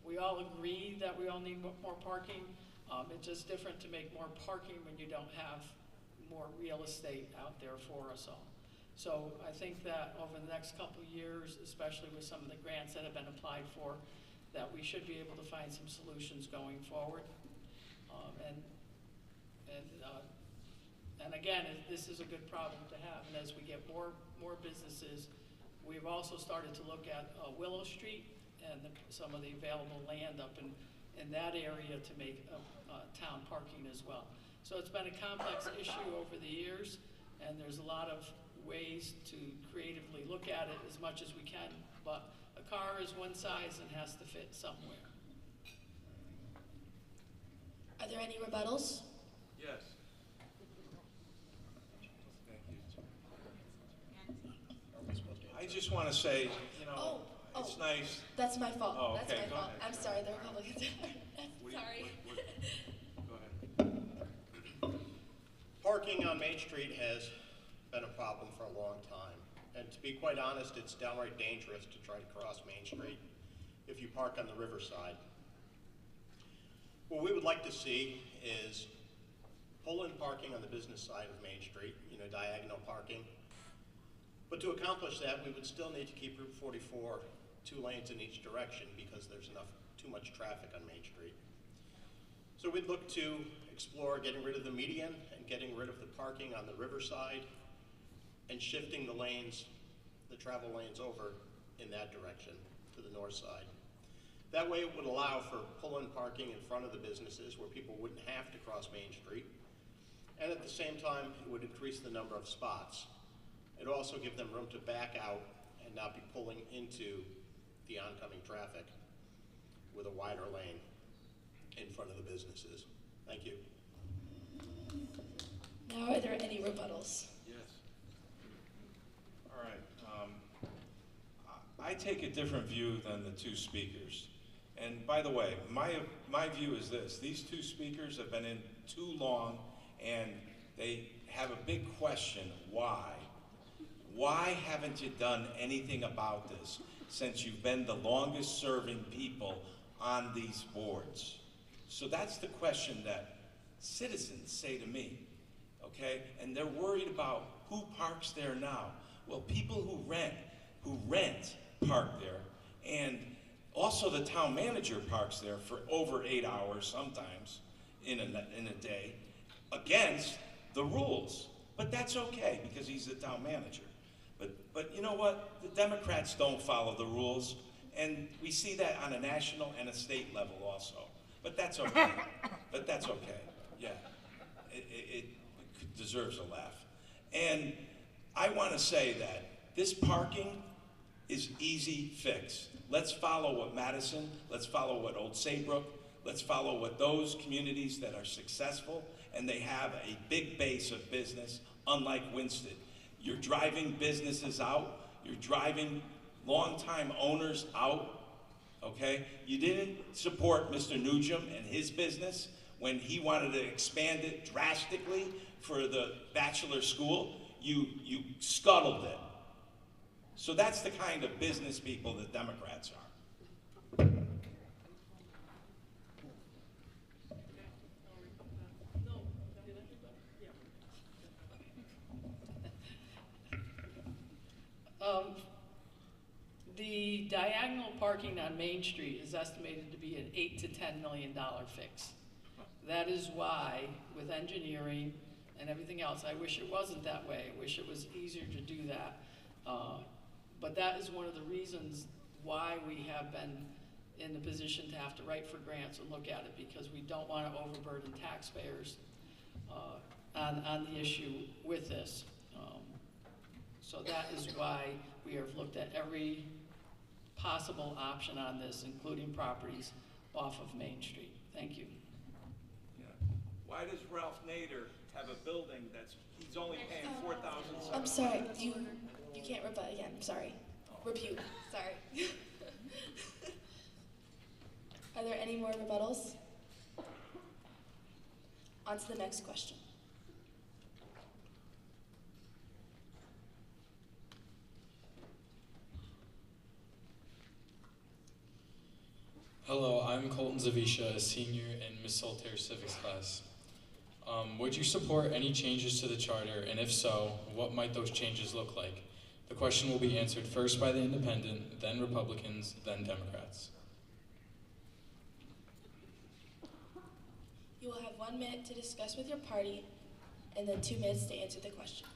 We all agree that we all need more parking. It's just different to make more parking when you don't have more real estate out there for us all. So I think that over the next couple of years, especially with some of the grants that have been applied for, that we should be able to find some solutions going forward. And again, this is a good problem to have. And as we get more businesses, we've also started to look at Willow Street and some of the available land up in that area to make town parking as well. So it's been a complex issue over the years, and there's a lot of ways to creatively look at it as much as we can, but a car is one size and has to fit somewhere. Are there any rebuttals? Yes. Thank you. I just want to say, it's nice. That's my fault. Oh, That's okay, my go fault. ahead. I'm sorry, the Republicans. Sorry. Go ahead. Parking on Main Street has been a problem for a long time. And to be quite honest, it's downright dangerous to try to cross Main Street if you park on the riverside. What we would like to see is pull-in parking on the business side of Main Street, diagonal parking. But to accomplish that, we would still need to keep Route 44 2 lanes in each direction because there's too much traffic on Main Street. So we'd look to explore getting rid of the median and getting rid of the parking on the riverside and shifting the lanes, the travel lanes over in that direction to the north side. That way it would allow for pull-in parking in front of the businesses where people wouldn't have to cross Main Street. And at the same time, it would increase the number of spots. It'd also give them room to back out and not be pulling into the oncoming traffic with a wider lane in front of the businesses. Thank you. Now, are there any rebuttals? Yes. All right. I take a different view than the two speakers. And by the way, my view is this. These two speakers have been in too long, and they have a big question, why? Why haven't you done anything about this since you've been the longest serving people on these boards? So that's the question that citizens say to me, okay? And they're worried about who parks there now. Well, people who rent park there, and also the town manager parks there for over 8 hours sometimes in a day against the rules. But that's okay because he's the town manager. But you know what? The Democrats don't follow the rules, and we see that on a national and a state level also. But that's okay. But that's okay. Yeah, it deserves a laugh. And I want to say that this parking is easy fix. Let's follow what Madison, let's follow what Old Saybrook, let's follow what those communities that are successful and they have a big base of business, unlike Winsted. You're driving businesses out, you're driving longtime owners out, okay? You didn't support Mr. Nugent and his business when he wanted to expand it drastically for the bachelor school. You scuttled it. So that's the kind of business people the Democrats are. The diagonal parking on Main Street is estimated to be an $8 to $10 million fix. That is why, with engineering and everything else, I wish it wasn't that way. I wish it was easier to do that. But that is one of the reasons why we have been in the position to have to write for grants and look at it, because we don't want to overburden taxpayers on the issue with this. So that is why we have looked at every possible option on this, including properties off of Main Street. Thank you. Yeah. Why does Ralph Nader have a building he's only paying $4,000? I'm sorry, you can't rebut again, I'm sorry. Repute, sorry. Are there any more rebuttals? On to the next question. Hello, I'm Colton Zavisha, a senior in Ms. Saltair's civics class. Would you support any changes to the charter, and if so, what might those changes look like? The question will be answered first by the independent, then Republicans, then Democrats. You will have 1 minute to discuss with your party, and then 2 minutes to answer the question.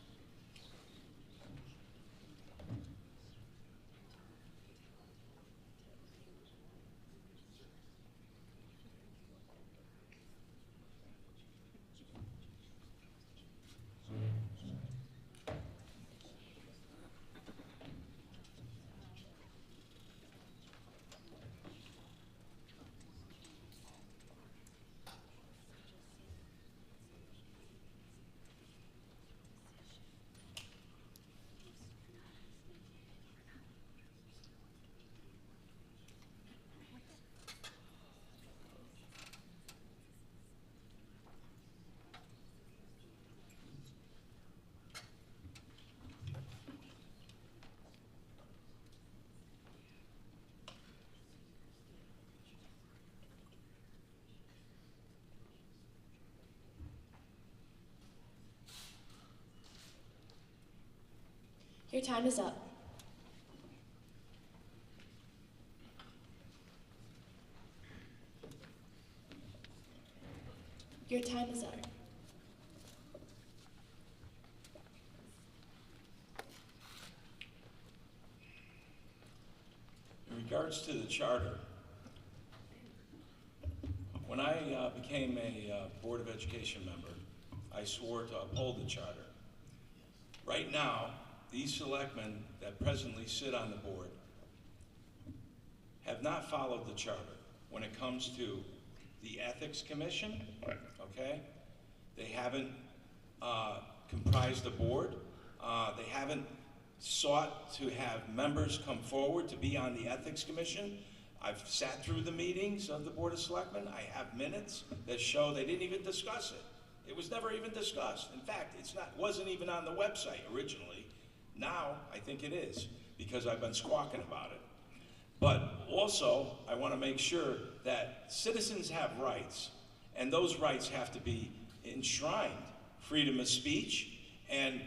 Your time is up. Your time is up. In regards to the charter, when I became a Board of Education member, I swore to uphold the charter. Right now, these selectmen that presently sit on the board have not followed the charter when it comes to the Ethics Commission, okay? They haven't comprised the board. They haven't sought to have members come forward to be on the Ethics Commission. I've sat through the meetings of the Board of Selectmen. I have minutes that show they didn't even discuss it. It was never even discussed. In fact, wasn't even on the website originally. Now, I think it is, because I've been squawking about it. But also, I want to make sure that citizens have rights, and those rights have to be enshrined. Freedom of speech, and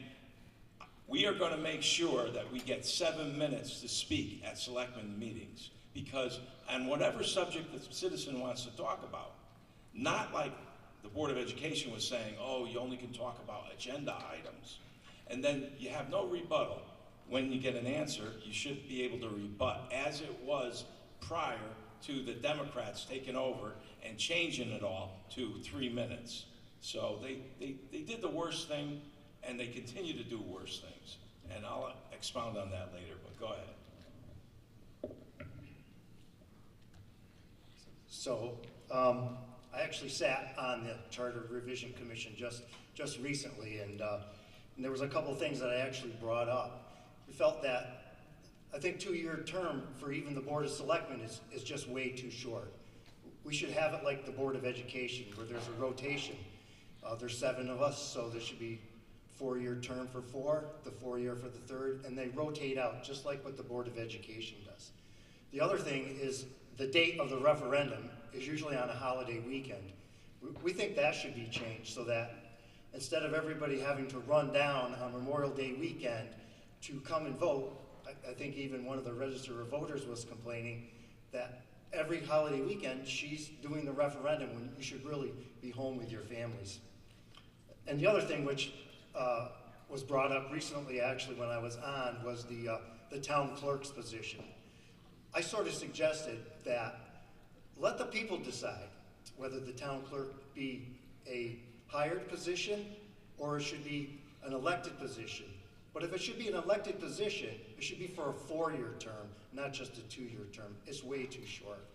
we are going to make sure that we get 7 minutes to speak at selectmen meetings, because on whatever subject the citizen wants to talk about, not like the Board of Education was saying, oh, you only can talk about agenda items, and then you have no rebuttal. When you get an answer, you should be able to rebut, as it was prior to the Democrats taking over and changing it all to 3 minutes. So they did the worst thing, and they continue to do worse things. And I'll expound on that later, but go ahead. So, I actually sat on the Charter Revision Commission just recently, and there was a couple of things that I actually brought up. We felt that, I think 2-year term for even the Board of Selectmen is just way too short. We should have it like the Board of Education, where there's a rotation. There's 7 of us, so there should be 4-year term for 4, the 4-year for the 3rd, and they rotate out just like what the Board of Education does. The other thing is the date of the referendum is usually on a holiday weekend. We think that should be changed so that instead of everybody having to run down on Memorial Day weekend to come and vote, I think even one of the register of voters was complaining that every holiday weekend she's doing the referendum when you should really be home with your families. And the other thing which was brought up recently, actually, when I was on, was the town clerk's position. I sort of suggested that let the people decide whether the town clerk be a hired position or it should be an elected position. But if it should be an elected position, it should be for a 4-year term, not just a 2-year term. It's way too short.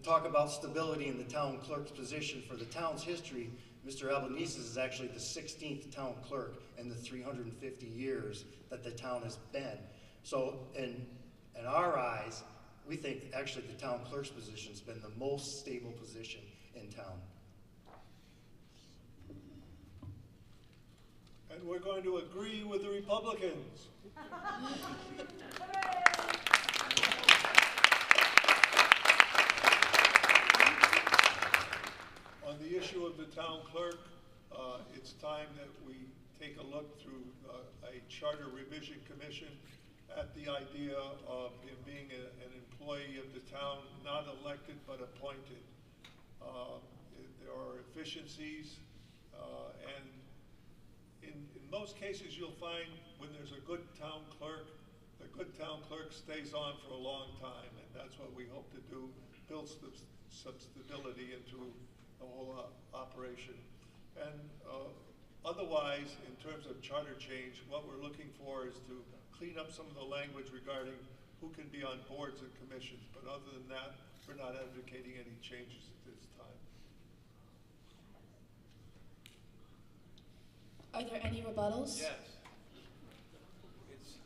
Talk about stability in the town clerk's position. For the town's history, Mr. Albanese is actually the 16th town clerk in the 350 years that the town has been. So in our eyes, we think actually the town clerk's position has been the most stable position in town. And we're going to agree with the Republicans. On the issue of the town clerk, it's time that we take a look through a charter revision commission at the idea of him being an employee of the town, not elected but appointed. There are efficiencies, and in most cases you'll find when there's a good town clerk, the good town clerk stays on for a long time, and that's what we hope to do, build some stability into the whole operation. And otherwise, in terms of charter change, what we're looking for is to clean up some of the language regarding who can be on boards and commissions. But other than that, we're not advocating any changes at this time. Are there any rebuttals? Yes.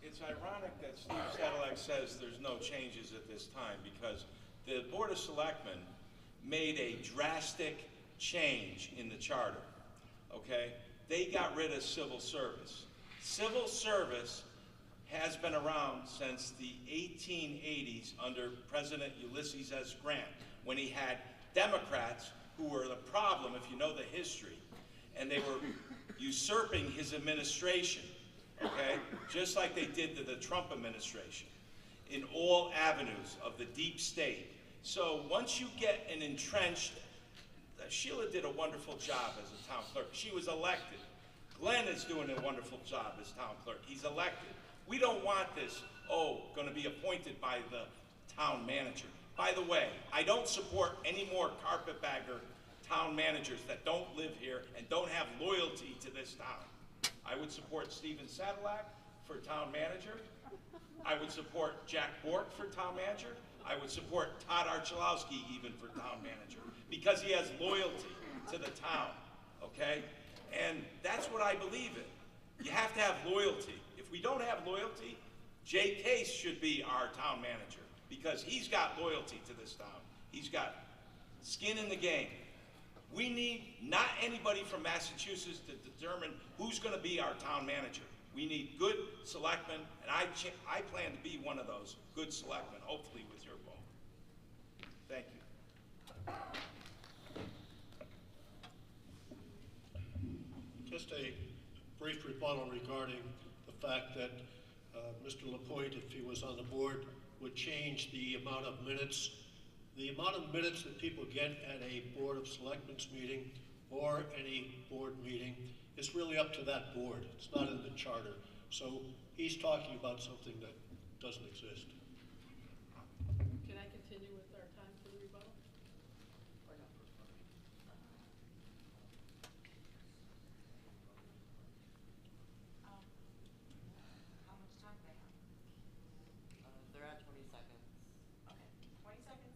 It's ironic that Steve Sadilek says there's no changes at this time, because the Board of Selectmen made a drastic change in the charter, okay? They got rid of civil service. Civil service has been around since the 1880s under President Ulysses S. Grant, when he had Democrats who were the problem, if you know the history, and they were usurping his administration, okay? Just like they did to the Trump administration, in all avenues of the deep state. So once you get an entrenched Sheila did a wonderful job as a town clerk. She was elected. Glenn is doing a wonderful job as town clerk. He's elected. We don't want this, going to be appointed by the town manager. By the way, I don't support any more carpetbagger town managers that don't live here and don't have loyalty to this town. I would support Steven Sadilak for town manager. I would support Jack Bork for town manager. I would support Todd Archulowski even for town manager because he has loyalty to the town, okay? And that's what I believe in. You have to have loyalty. If we don't have loyalty, Jay Case should be our town manager because he's got loyalty to this town. He's got skin in the game. We need not anybody from Massachusetts to determine who's going to be our town manager. We need good selectmen, and I plan to be one of those good selectmen, hopefully with your vote. Thank you. Just a brief rebuttal regarding the fact that Mr. Lapointe, if he was on the board, would change the amount of minutes. The amount of minutes that people get at a Board of Selectmen's meeting or any board meeting is really up to that board. It's not in the charter. So he's talking about something that doesn't exist. Can I continue with our time for the rebuttal? Or not? How much time do they have? They're at 20 seconds. Okay, 20 seconds.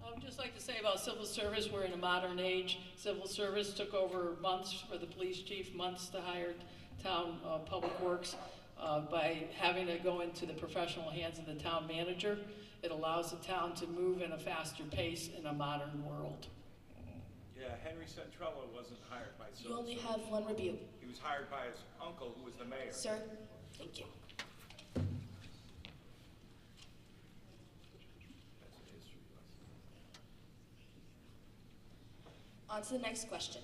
I'd just like to say about civil service, we're in a modern age. Civil service took over months for the police chief, months to hire town public works. By having it go into the professional hands of the town manager, it allows the town to move in a faster pace in a modern world. Yeah, Henry Centrello wasn't hired by civil You only service. have one review. He was hired by his uncle, who was the mayor. Sir, thank you. That's a history lesson. On to the next question.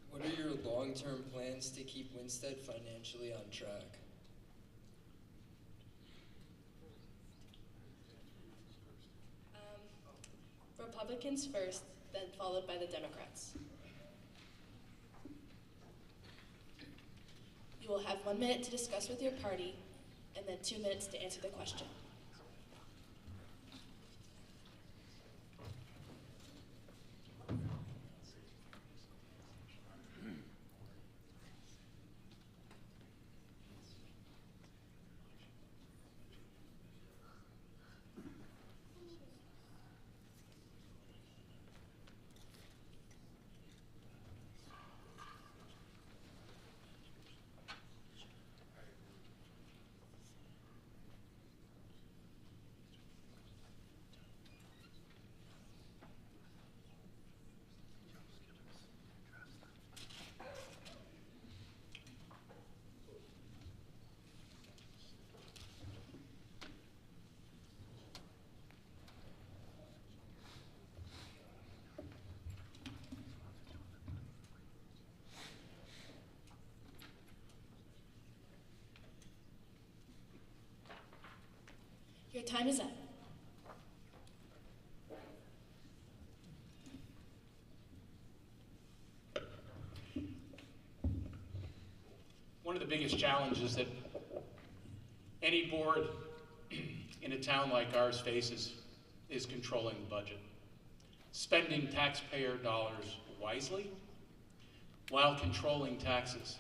What are your long-term plans to keep Winsted financially on track? Republicans first, then followed by the Democrats. You will have 1 minute to discuss with your party, and then 2 minutes to answer the question. Your time is up. One of the biggest challenges that any board in a town like ours faces is controlling the budget. Spending taxpayer dollars wisely while controlling taxes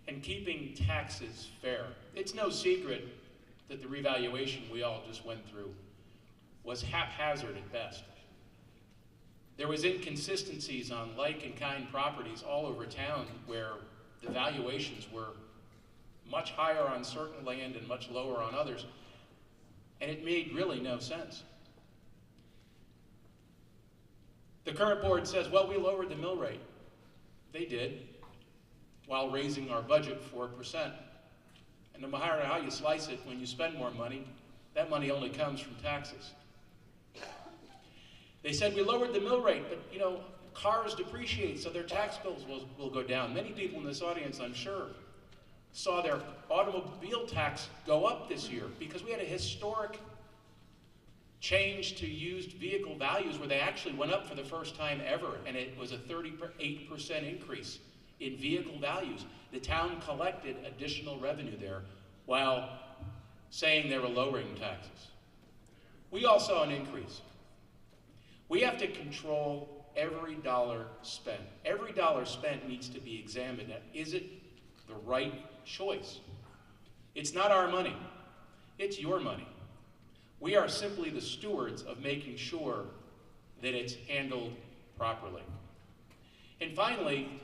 and keeping taxes fair. It's no secret that the revaluation we all just went through was haphazard at best. There was inconsistencies on like and kind properties all over town where the valuations were much higher on certain land and much lower on others, and it made really no sense. The current board says, well, we lowered the mill rate. They did, while raising our budget 4%. And no matter how you slice it, when you spend more money, that money only comes from taxes. They said we lowered the mill rate, but you know, cars depreciate, so their tax bills will go down. Many people in this audience, I'm sure, saw their automobile tax go up this year because we had a historic change to used vehicle values where they actually went up for the first time ever, and it was a 38% increase in vehicle values. The town collected additional revenue there while saying they were lowering taxes. We all saw an increase. We have to control every dollar spent. Every dollar spent needs to be examined. Is it the right choice? It's not our money. It's your money. We are simply the stewards of making sure that it's handled properly. And finally,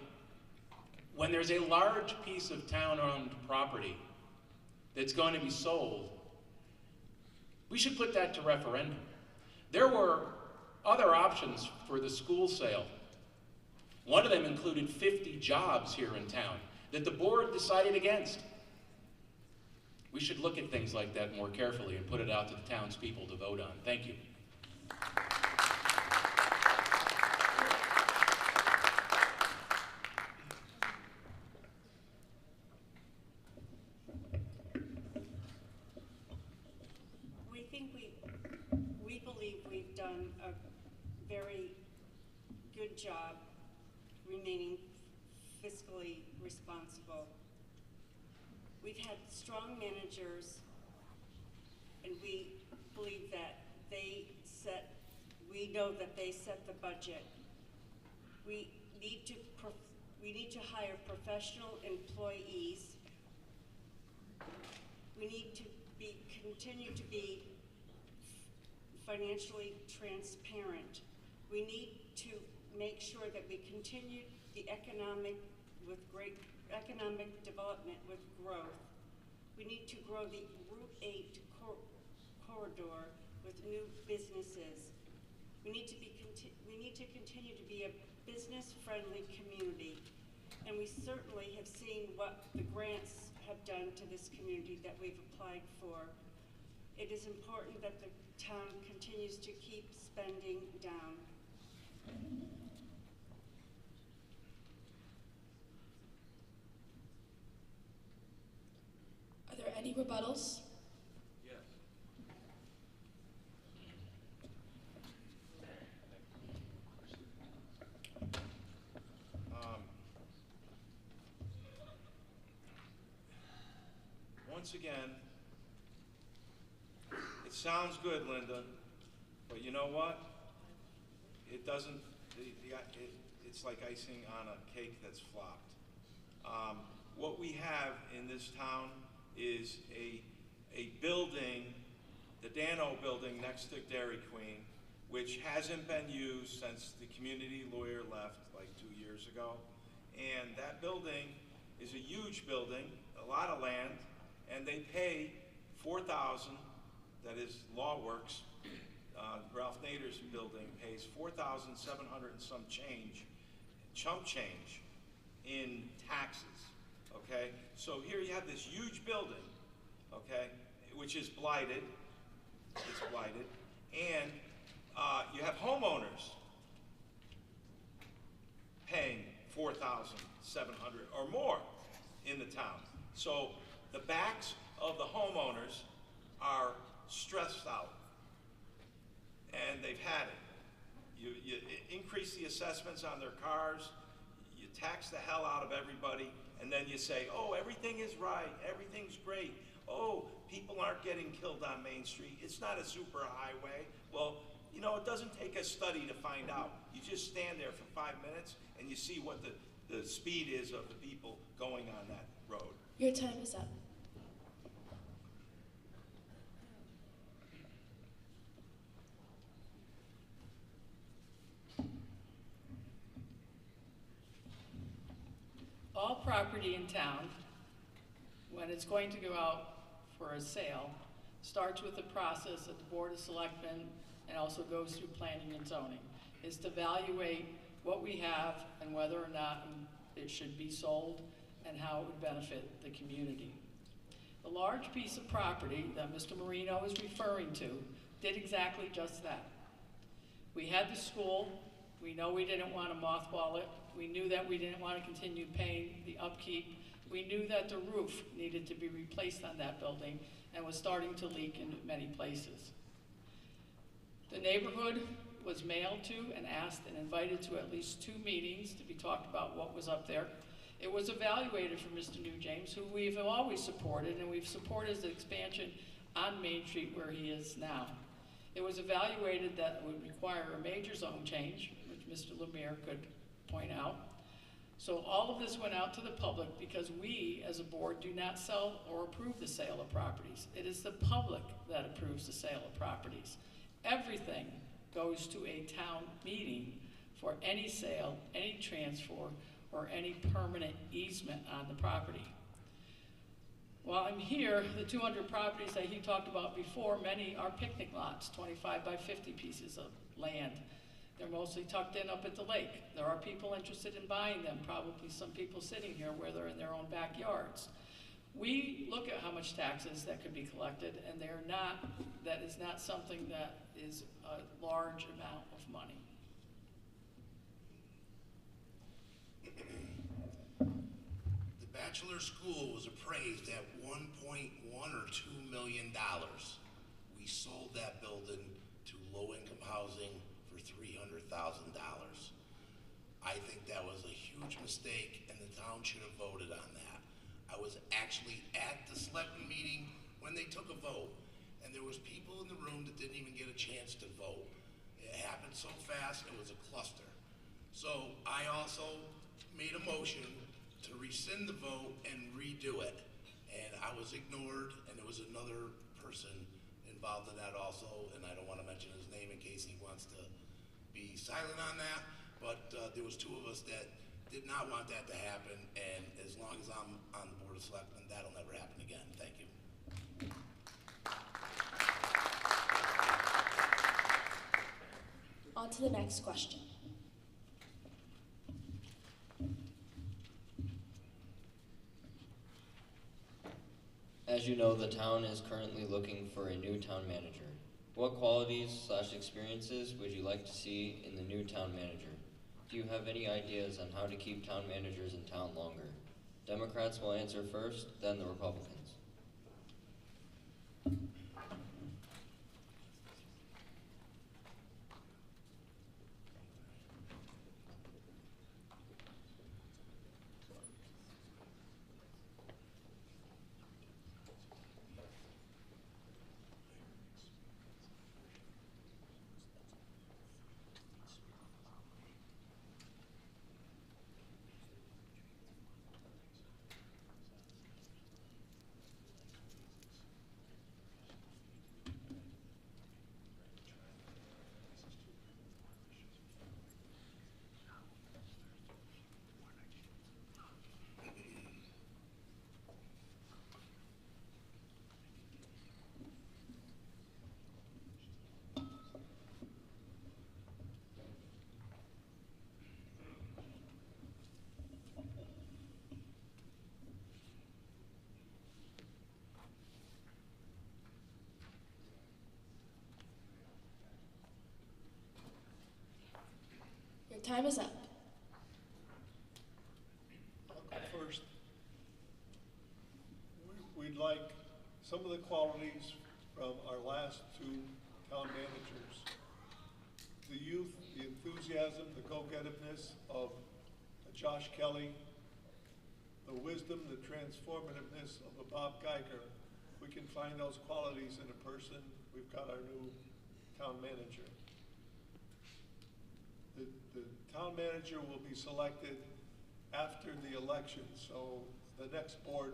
when there's a large piece of town-owned property that's going to be sold, we should put that to referendum. There were other options for the school sale. One of them included 50 jobs here in town that the board decided against. We should look at things like that more carefully and put it out to the townspeople to vote on. Thank you. We believe we've done a very good job remaining fiscally responsible. We've had strong managers, and we believe that we know that they set the budget. We need to hire professional employees. We need to continue to be financially transparent. We need to make sure that we continue the economic development with growth. We need to grow the Route 8 corridor with new businesses. We need to continue to be a business-friendly community, and we certainly have seen what the grants have done to this community that we've applied for. It is important that the town continues to keep spending down. Are there any rebuttals? Yes. Once again, it sounds good, Linda, but you know what? It doesn't, it's like icing on a cake that's flopped. What we have in this town is a building, the Dano building next to Dairy Queen, which hasn't been used since the community lawyer left like 2 years ago. And that building is a huge building, a lot of land, and they pay $4,000, that is Law Works, Ralph Nader's building pays $4,700 and some change, chump change in taxes, okay? So here you have this huge building, okay, which is blighted, it's blighted, and you have homeowners paying $4,700 or more in the town. So the backs of the homeowners are stressed out, and they've had it. You increase the assessments on their cars, you tax the hell out of everybody, and then you say, oh, everything is right, everything's great. Oh, people aren't getting killed on Main Street. It's not a super highway. Well, you know, it doesn't take a study to find out. You just stand there for 5 minutes and you see what the speed is of the people going on that road. Your time is up. All property in town, when it's going to go out for a sale, starts with the process of the Board of Selectmen and also goes through planning and zoning, is to evaluate what we have and whether or not it should be sold and how it would benefit the community. The large piece of property that Mr. Marino is referring to did exactly just that. We had the school. We know we didn't want to mothball it. We knew that we didn't want to continue paying the upkeep We knew that the roof needed to be replaced on that building and was starting to leak in many places. The neighborhood was mailed to and asked and invited to at least 2 meetings to be talked about what was up there. It was evaluated for Mr. Newjames, who we've always supported, and we've supported his expansion on Main Street where he is now. It was evaluated that it would require a major zone change, which Mr. Lemire could point out. So all of this went out to the public because we, as a board, do not sell or approve the sale of properties. It is the public that approves the sale of properties. Everything goes to a town meeting for any sale, any transfer, or any permanent easement on the property. While I'm here, the 200 properties that he talked about before, many are picnic lots, 25 by 50 pieces of land. They're mostly tucked in up at the lake. There are people interested in buying them, probably some people sitting here where they're in their own backyards. We look at how much taxes that could be collected, and that is not something that is a large amount of money. The Bachelor School was appraised at $1.1 or $2 million. We sold that building to low-income housing for $300,000. I think that was a huge mistake, and the town should have voted on that. I was actually at the selectmen meeting when they took a vote, and there was people in the room that didn't even get a chance to vote. It happened so fast, it was a cluster. So I also made a motion to rescind the vote and redo it. And I was ignored, and there was another person involved in that also, and I don't want to mention his name in case he wants to be silent on that, but there was 2 of us that did not want that to happen, and as long as I'm on the Board of Selectmen, that'll never happen again. Thank you. On to the next question. As you know, the town is currently looking for a new town manager. What qualities/experiences would you like to see in the new town manager? Do you have any ideas on how to keep town managers in town longer? Democrats will answer first, then the Republicans. Your time is up. I'll go first. We'd like some of the qualities from our last 2 town managers. The youth, the enthusiasm, the go-getiveness of Josh Kelly, the wisdom, the transformativeness of a Bob Geiger. We can find those qualities in a person. We've got our new town manager. The town manager will be selected after the election, so the next board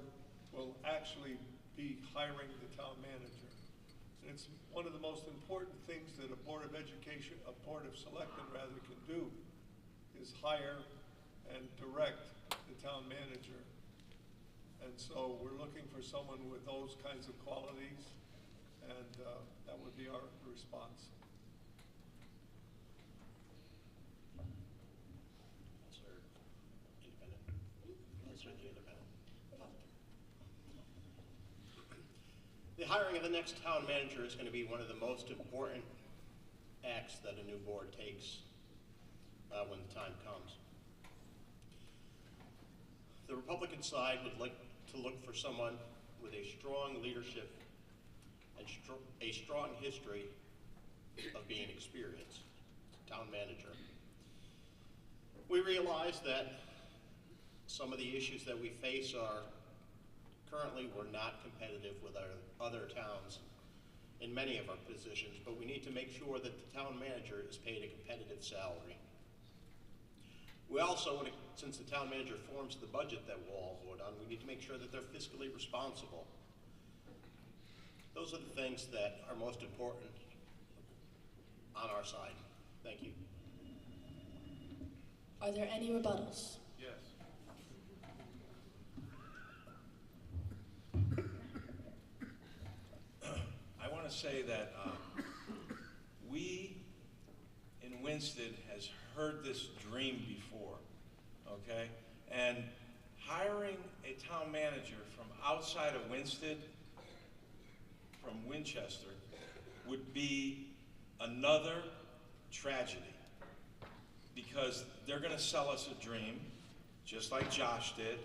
will actually be hiring the town manager. And it's one of the most important things that a Board of Education, a Board of Selectmen rather, can do, is hire and direct the town manager. And so we're looking for someone with those kinds of qualities, and that would be our response. The hiring of the next town manager is going to be one of the most important acts that a new board takes when the time comes. The Republican side would like to look for someone with a strong leadership and a strong history of being experienced, town manager. We realize that some of the issues that we face are currently we're not competitive with our other towns in many of our positions, but we need to make sure that the town manager is paid a competitive salary. We also, since the town manager forms the budget that we'll all vote on, we need to make sure that they're fiscally responsible. Those are the things that are most important on our side. Thank you. Are there any rebuttals? Yes. I want to say that we in Winsted has heard this dream before, okay? And hiring a town manager from outside of Winsted, from Winchester, would be another tragedy, because they're going to sell us a dream, just like Josh did,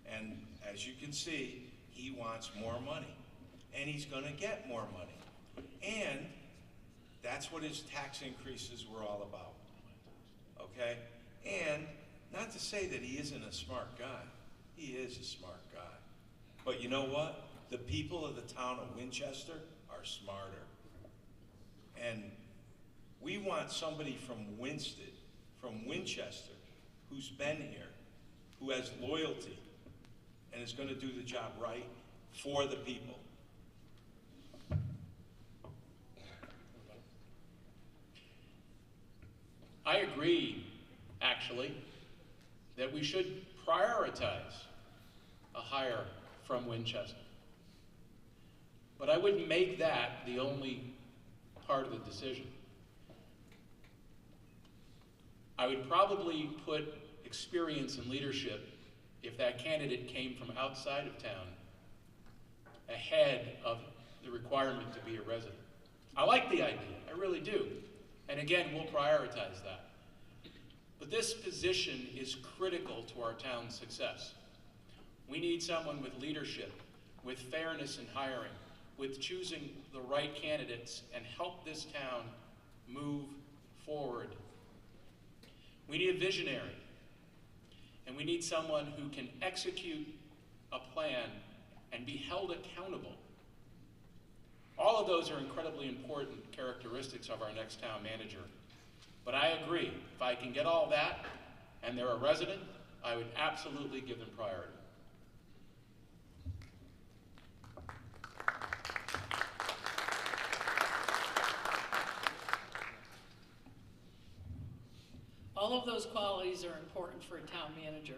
and as you can see, he wants more money, and he's going to get more money, and that's what his tax increases were all about, okay? And not to say that he isn't a smart guy. He is a smart guy. But you know what? The people of the town of Winchester are smarter. And we want somebody from Winsted, from Winchester, who's been here, who has loyalty, and is going to do the job right for the people. I agree, actually, that we should prioritize a hire from Winchester. But I wouldn't make that the only part of the decision. I would probably put experience and leadership, if that candidate came from outside of town, ahead of the requirement to be a resident. I like the idea, I really do. And again, we'll prioritize that. But this position is critical to our town's success. We need someone with leadership, with fairness in hiring, with choosing the right candidates and help this town move forward. We need a visionary, and we need someone who can execute a plan and be held accountable. All of those are incredibly important characteristics of our next town manager. But I agree, if I can get all that and they're a resident, I would absolutely give them priority. All of those qualities are important for a town manager.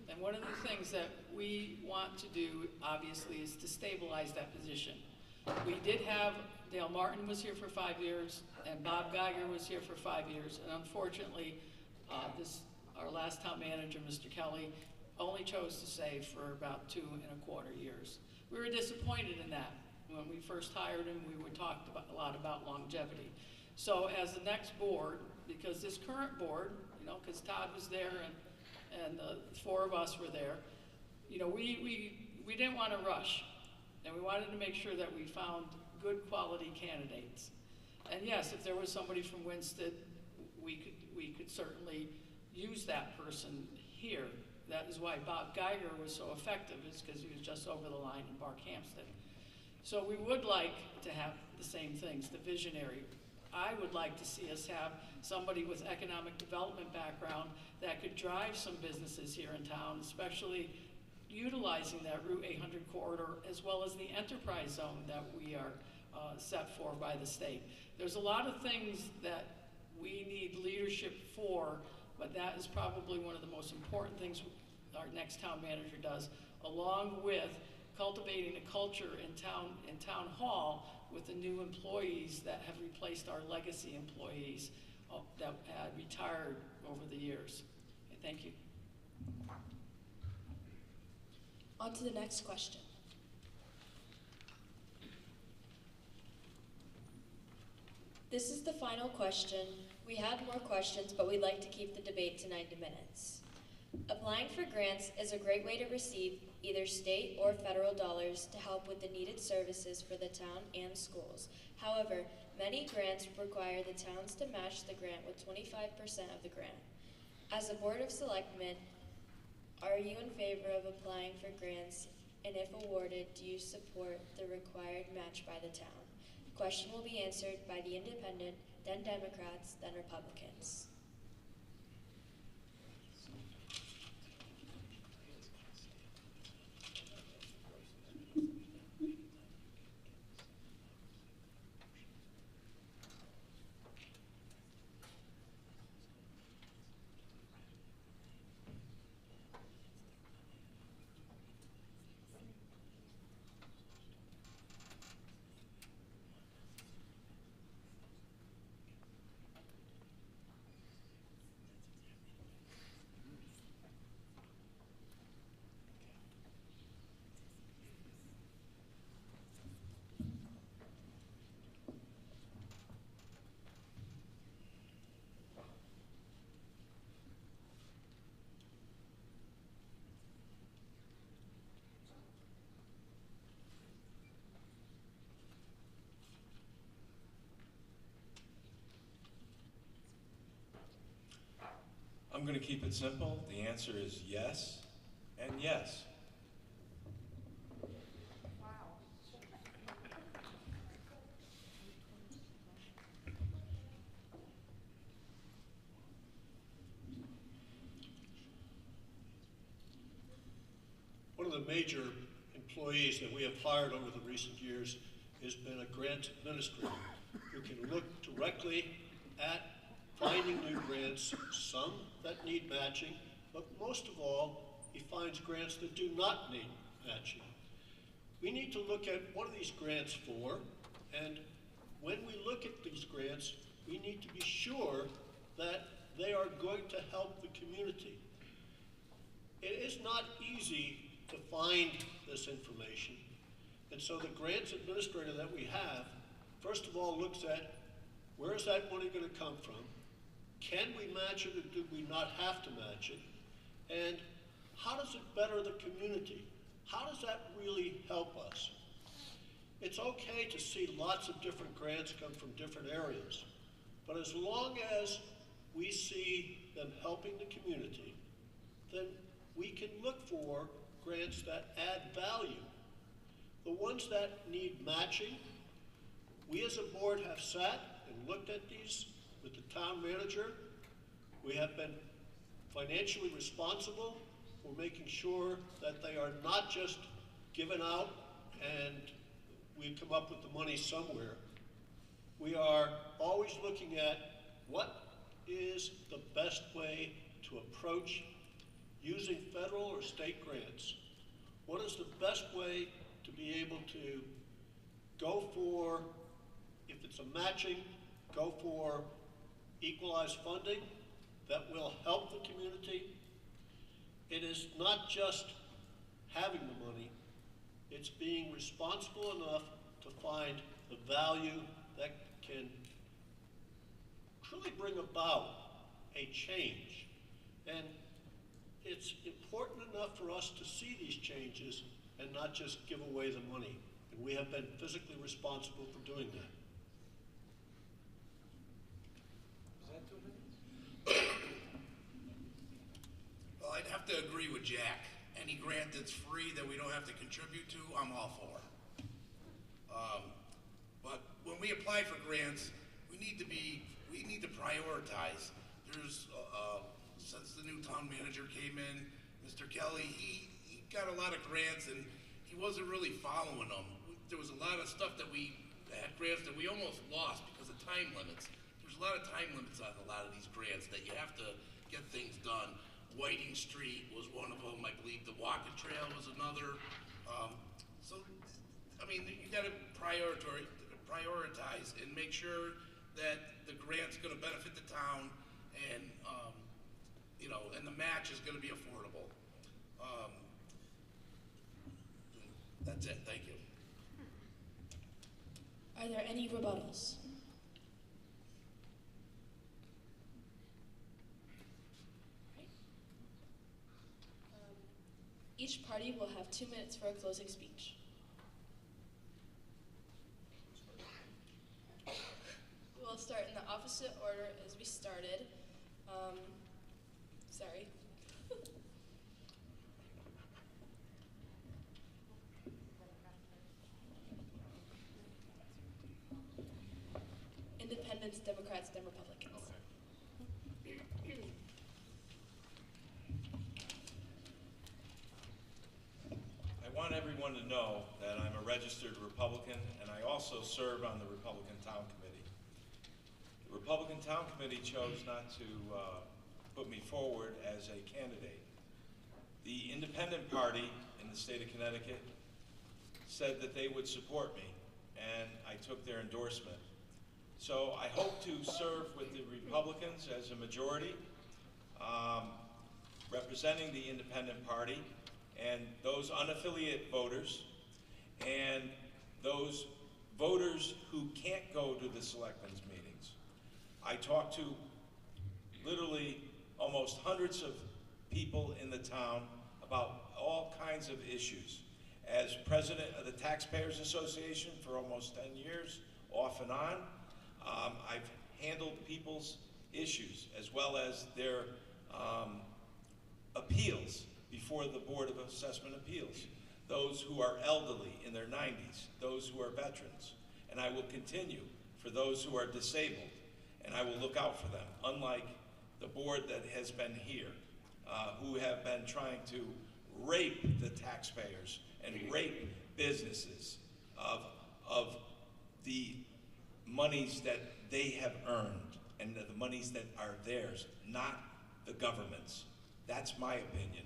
And one of the things that we want to do, obviously, is to stabilize that position. We did have, Dale Martin was here for 5 years, and Bob Geiger was here for 5 years, and unfortunately, our last town manager, Mr. Kelly, only chose to stay for about 2.25 years. We were disappointed in that. When we first hired him, we talked a lot about longevity. So as the next board, because this current board, because Todd was there and the 4 of us were there, we didn't want to rush. And we wanted to make sure that we found good quality candidates. And yes, if there was somebody from Winsted, we could certainly use that person here. That is why Bob Geiger was so effective, is because he was just over the line in Barkhamsted. So we would like to have the same things, the visionary. I would like to see us have somebody with economic development background that could drive some businesses here in town, especially utilizing that Route 800 corridor, as well as the enterprise zone that we are set for by the state. There's a lot of things that we need leadership for, but that is probably one of the most important things our next town manager does, along with cultivating a culture in town hall with the new employees that have replaced our legacy employees that had retired over the years. Okay, thank you. On to the next question. This is the final question. We had more questions, but we'd like to keep the debate to 90 minutes. Applying for grants is a great way to receive either state or federal dollars to help with the needed services for the town and schools. However, many grants require the towns to match the grant with 25% of the grant. As a Board of Selectmen, are you in favor of applying for grants, and if awarded, do you support the required match by the town? The question will be answered by the Independent, then Democrats, then Republicans. I'm going to keep it simple. The answer is yes and yes. One of the major employees that we have hired over the recent years has been a grant administrator who can look directly at finding new grants, some that need matching, but most of all, he finds grants that do not need matching. We need to look at what are these grants for, and when we look at these grants, we need to be sure that they are going to help the community. It is not easy to find this information, and so the grants administrator that we have, first of all, looks at where is that money going to come from? Can we match it or do we not have to match it? And how does it better the community? How does that really help us? It's okay to see lots of different grants come from different areas, but as long as we see them helping the community, then we can look for grants that add value. The ones that need matching, we as a board have sat and looked at these with the town manager. We have been financially responsible for making sure that they are not just given out and we come up with the money somewhere. We are always looking at what is the best way to approach using federal or state grants. What is the best way to be able to go for, if it's a matching, go for equalized funding that will help the community. It is not just having the money, it's being responsible enough to find the value that can truly bring about a change. And it's important enough for us to see these changes and not just give away the money. And we have been physically responsible for doing that. Well, I'd have to agree with Jack. Any grant that's free that we don't have to contribute to, I'm all for. But when we apply for grants, we need to prioritize. There's, since the new town manager came in, Mr. Kelly, he got a lot of grants and he wasn't really following them. There was a lot of stuff that we had grants that we almost lost because of time limits. There's a lot of time limits on a lot of these grants that you have to get things done. Whiting Street was one of them, I believe the Walking Trail was another. So, I mean, you gotta prioritize and make sure that the grant's gonna benefit the town and, you know, and the match is gonna be affordable. That's it, thank you. Are there any rebuttals? Each party will have 2 minutes for a closing speech. We'll start in the opposite order as we started. Sorry. Independents, Democrats, then Republicans. I want everyone to know that I'm a registered Republican, and I also serve on the Republican Town Committee. The Republican Town Committee chose not to put me forward as a candidate. The Independent Party in the state of Connecticut said that they would support me, and I took their endorsement. So I hope to serve with the Republicans as a majority, representing the Independent Party and those unaffiliated voters and those voters who can't go to the selectmen's meetings. I talked to literally almost hundreds of people in the town about all kinds of issues. As president of the Taxpayers Association for almost 10 years, off and on, I've handled people's issues as well as their appeals before the Board of Assessment Appeals. Those who are elderly in their 90s, those who are veterans, and I will continue for those who are disabled, and I will look out for them, unlike the board that has been here, who have been trying to rape the taxpayers and rape businesses of the monies that they have earned and the monies that are theirs, not the government's. That's my opinion.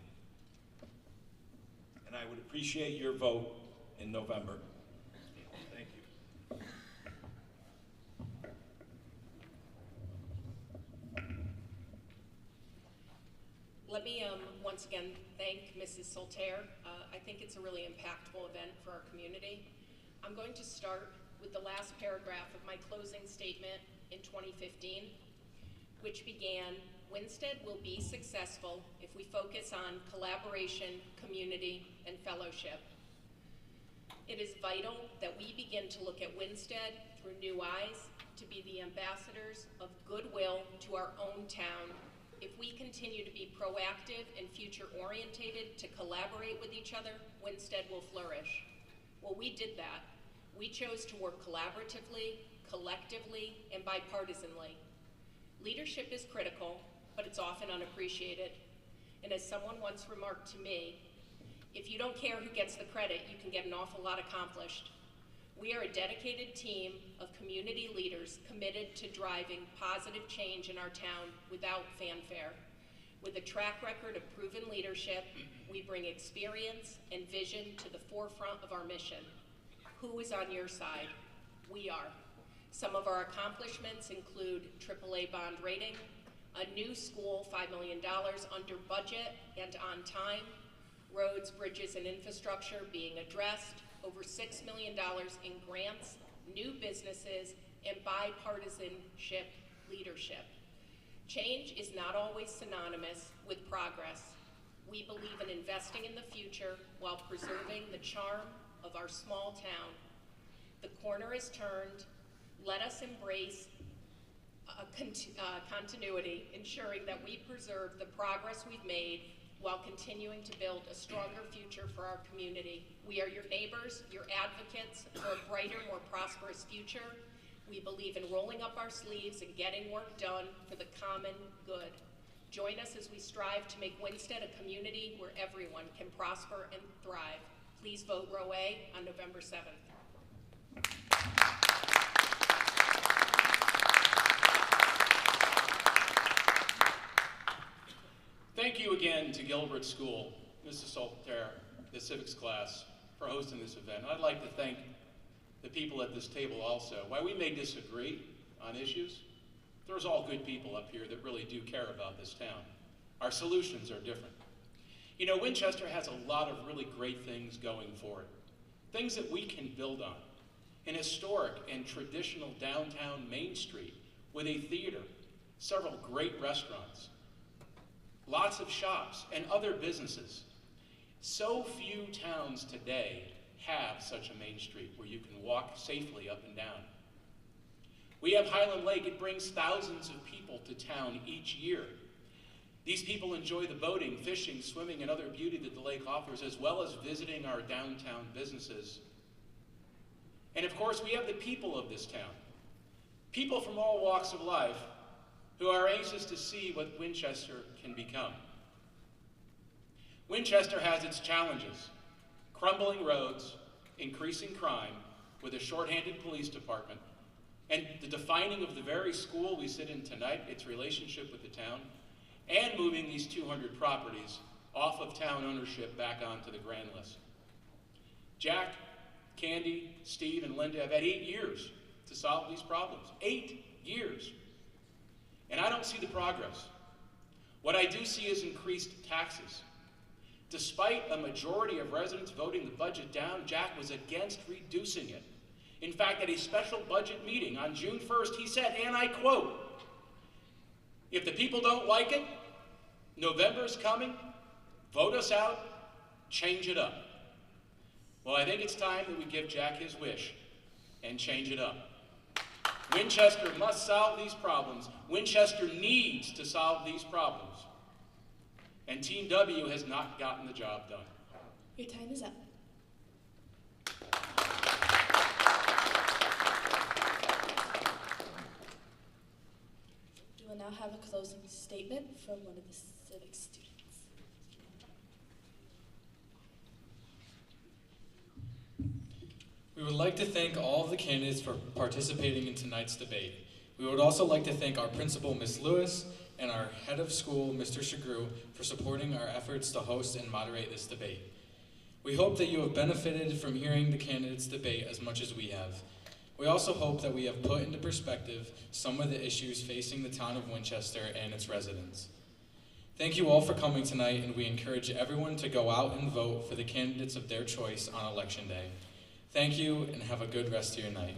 And I would appreciate your vote in November. Thank you. Let me once again thank Mrs. Soltaire. I think it's a really impactful event for our community. I'm going to start with the last paragraph of my closing statement in 2015, which began, "Winsted will be successful if we focus on collaboration, community, and fellowship." It is vital that we begin to look at Winsted through new eyes, to be the ambassadors of goodwill to our own town. If we continue to be proactive and future-orientated, to collaborate with each other, Winsted will flourish. Well, we did that. We chose to work collaboratively, collectively, and bipartisanly. Leadership is critical, but it's often unappreciated. And as someone once remarked to me, if you don't care who gets the credit, you can get an awful lot accomplished. We are a dedicated team of community leaders committed to driving positive change in our town without fanfare. With a track record of proven leadership, we bring experience and vision to the forefront of our mission. Who is on your side? We are. Some of our accomplishments include AAA bond rating, a new school, $5 million under budget and on time, roads, bridges, and infrastructure being addressed, over $6 million in grants, new businesses, and bipartisanship leadership. Change is not always synonymous with progress. We believe in investing in the future while preserving the charm of our small town. The corner is turned. Let us embrace continuity, ensuring that we preserve the progress we've made while continuing to build a stronger future for our community. We are your neighbors, your advocates for a brighter, more prosperous future. We believe in rolling up our sleeves and getting work done for the common good. Join us as we strive to make Winsted a community where everyone can prosper and thrive. Please vote Row A on November 7th. Thank you again to Gilbert School, Mrs. Soltaire, the civics class, for hosting this event. I'd like to thank the people at this table also. While we may disagree on issues, there's all good people up here that really do care about this town. Our solutions are different. You know, Winchester has a lot of really great things going for it, things that we can build on. An historic and traditional downtown Main Street with a theater, several great restaurants, lots of shops and other businesses. So few towns today have such a main street where you can walk safely up and down. We have Highland Lake. It brings thousands of people to town each year. These people enjoy the boating, fishing, swimming, and other beauty that the lake offers, as well as visiting our downtown businesses. And of course, we have the people of this town. People from all walks of life who are anxious to see what Winchester can become. Winchester has its challenges: crumbling roads, increasing crime, with a shorthanded police department, and the defining of the very school we sit in tonight, its relationship with the town, and moving these 200 properties off of town ownership back onto the grand list. Jack, Candy, Steve, and Linda have had 8 years to solve these problems. 8 years. And I don't see the progress. What I do see is increased taxes. Despite a majority of residents voting the budget down, Jack was against reducing it. In fact, at a special budget meeting on June 1st, he said, and I quote, "If the people don't like it, November's coming, vote us out, change it up." Well, I think it's time that we give Jack his wish and change it up. Winchester must solve these problems. Winchester needs to solve these problems. And Team W has not gotten the job done. Your time is up. We will now have a closing statement from one of the civic students. We would like to thank all of the candidates for participating in tonight's debate. We would also like to thank our principal, Ms. Lewis, and our head of school, Mr. Shagru, for supporting our efforts to host and moderate this debate. We hope that you have benefited from hearing the candidates debate as much as we have. We also hope that we have put into perspective some of the issues facing the town of Winchester and its residents. Thank you all for coming tonight, and we encourage everyone to go out and vote for the candidates of their choice on Election Day. Thank you, and have a good rest of your night.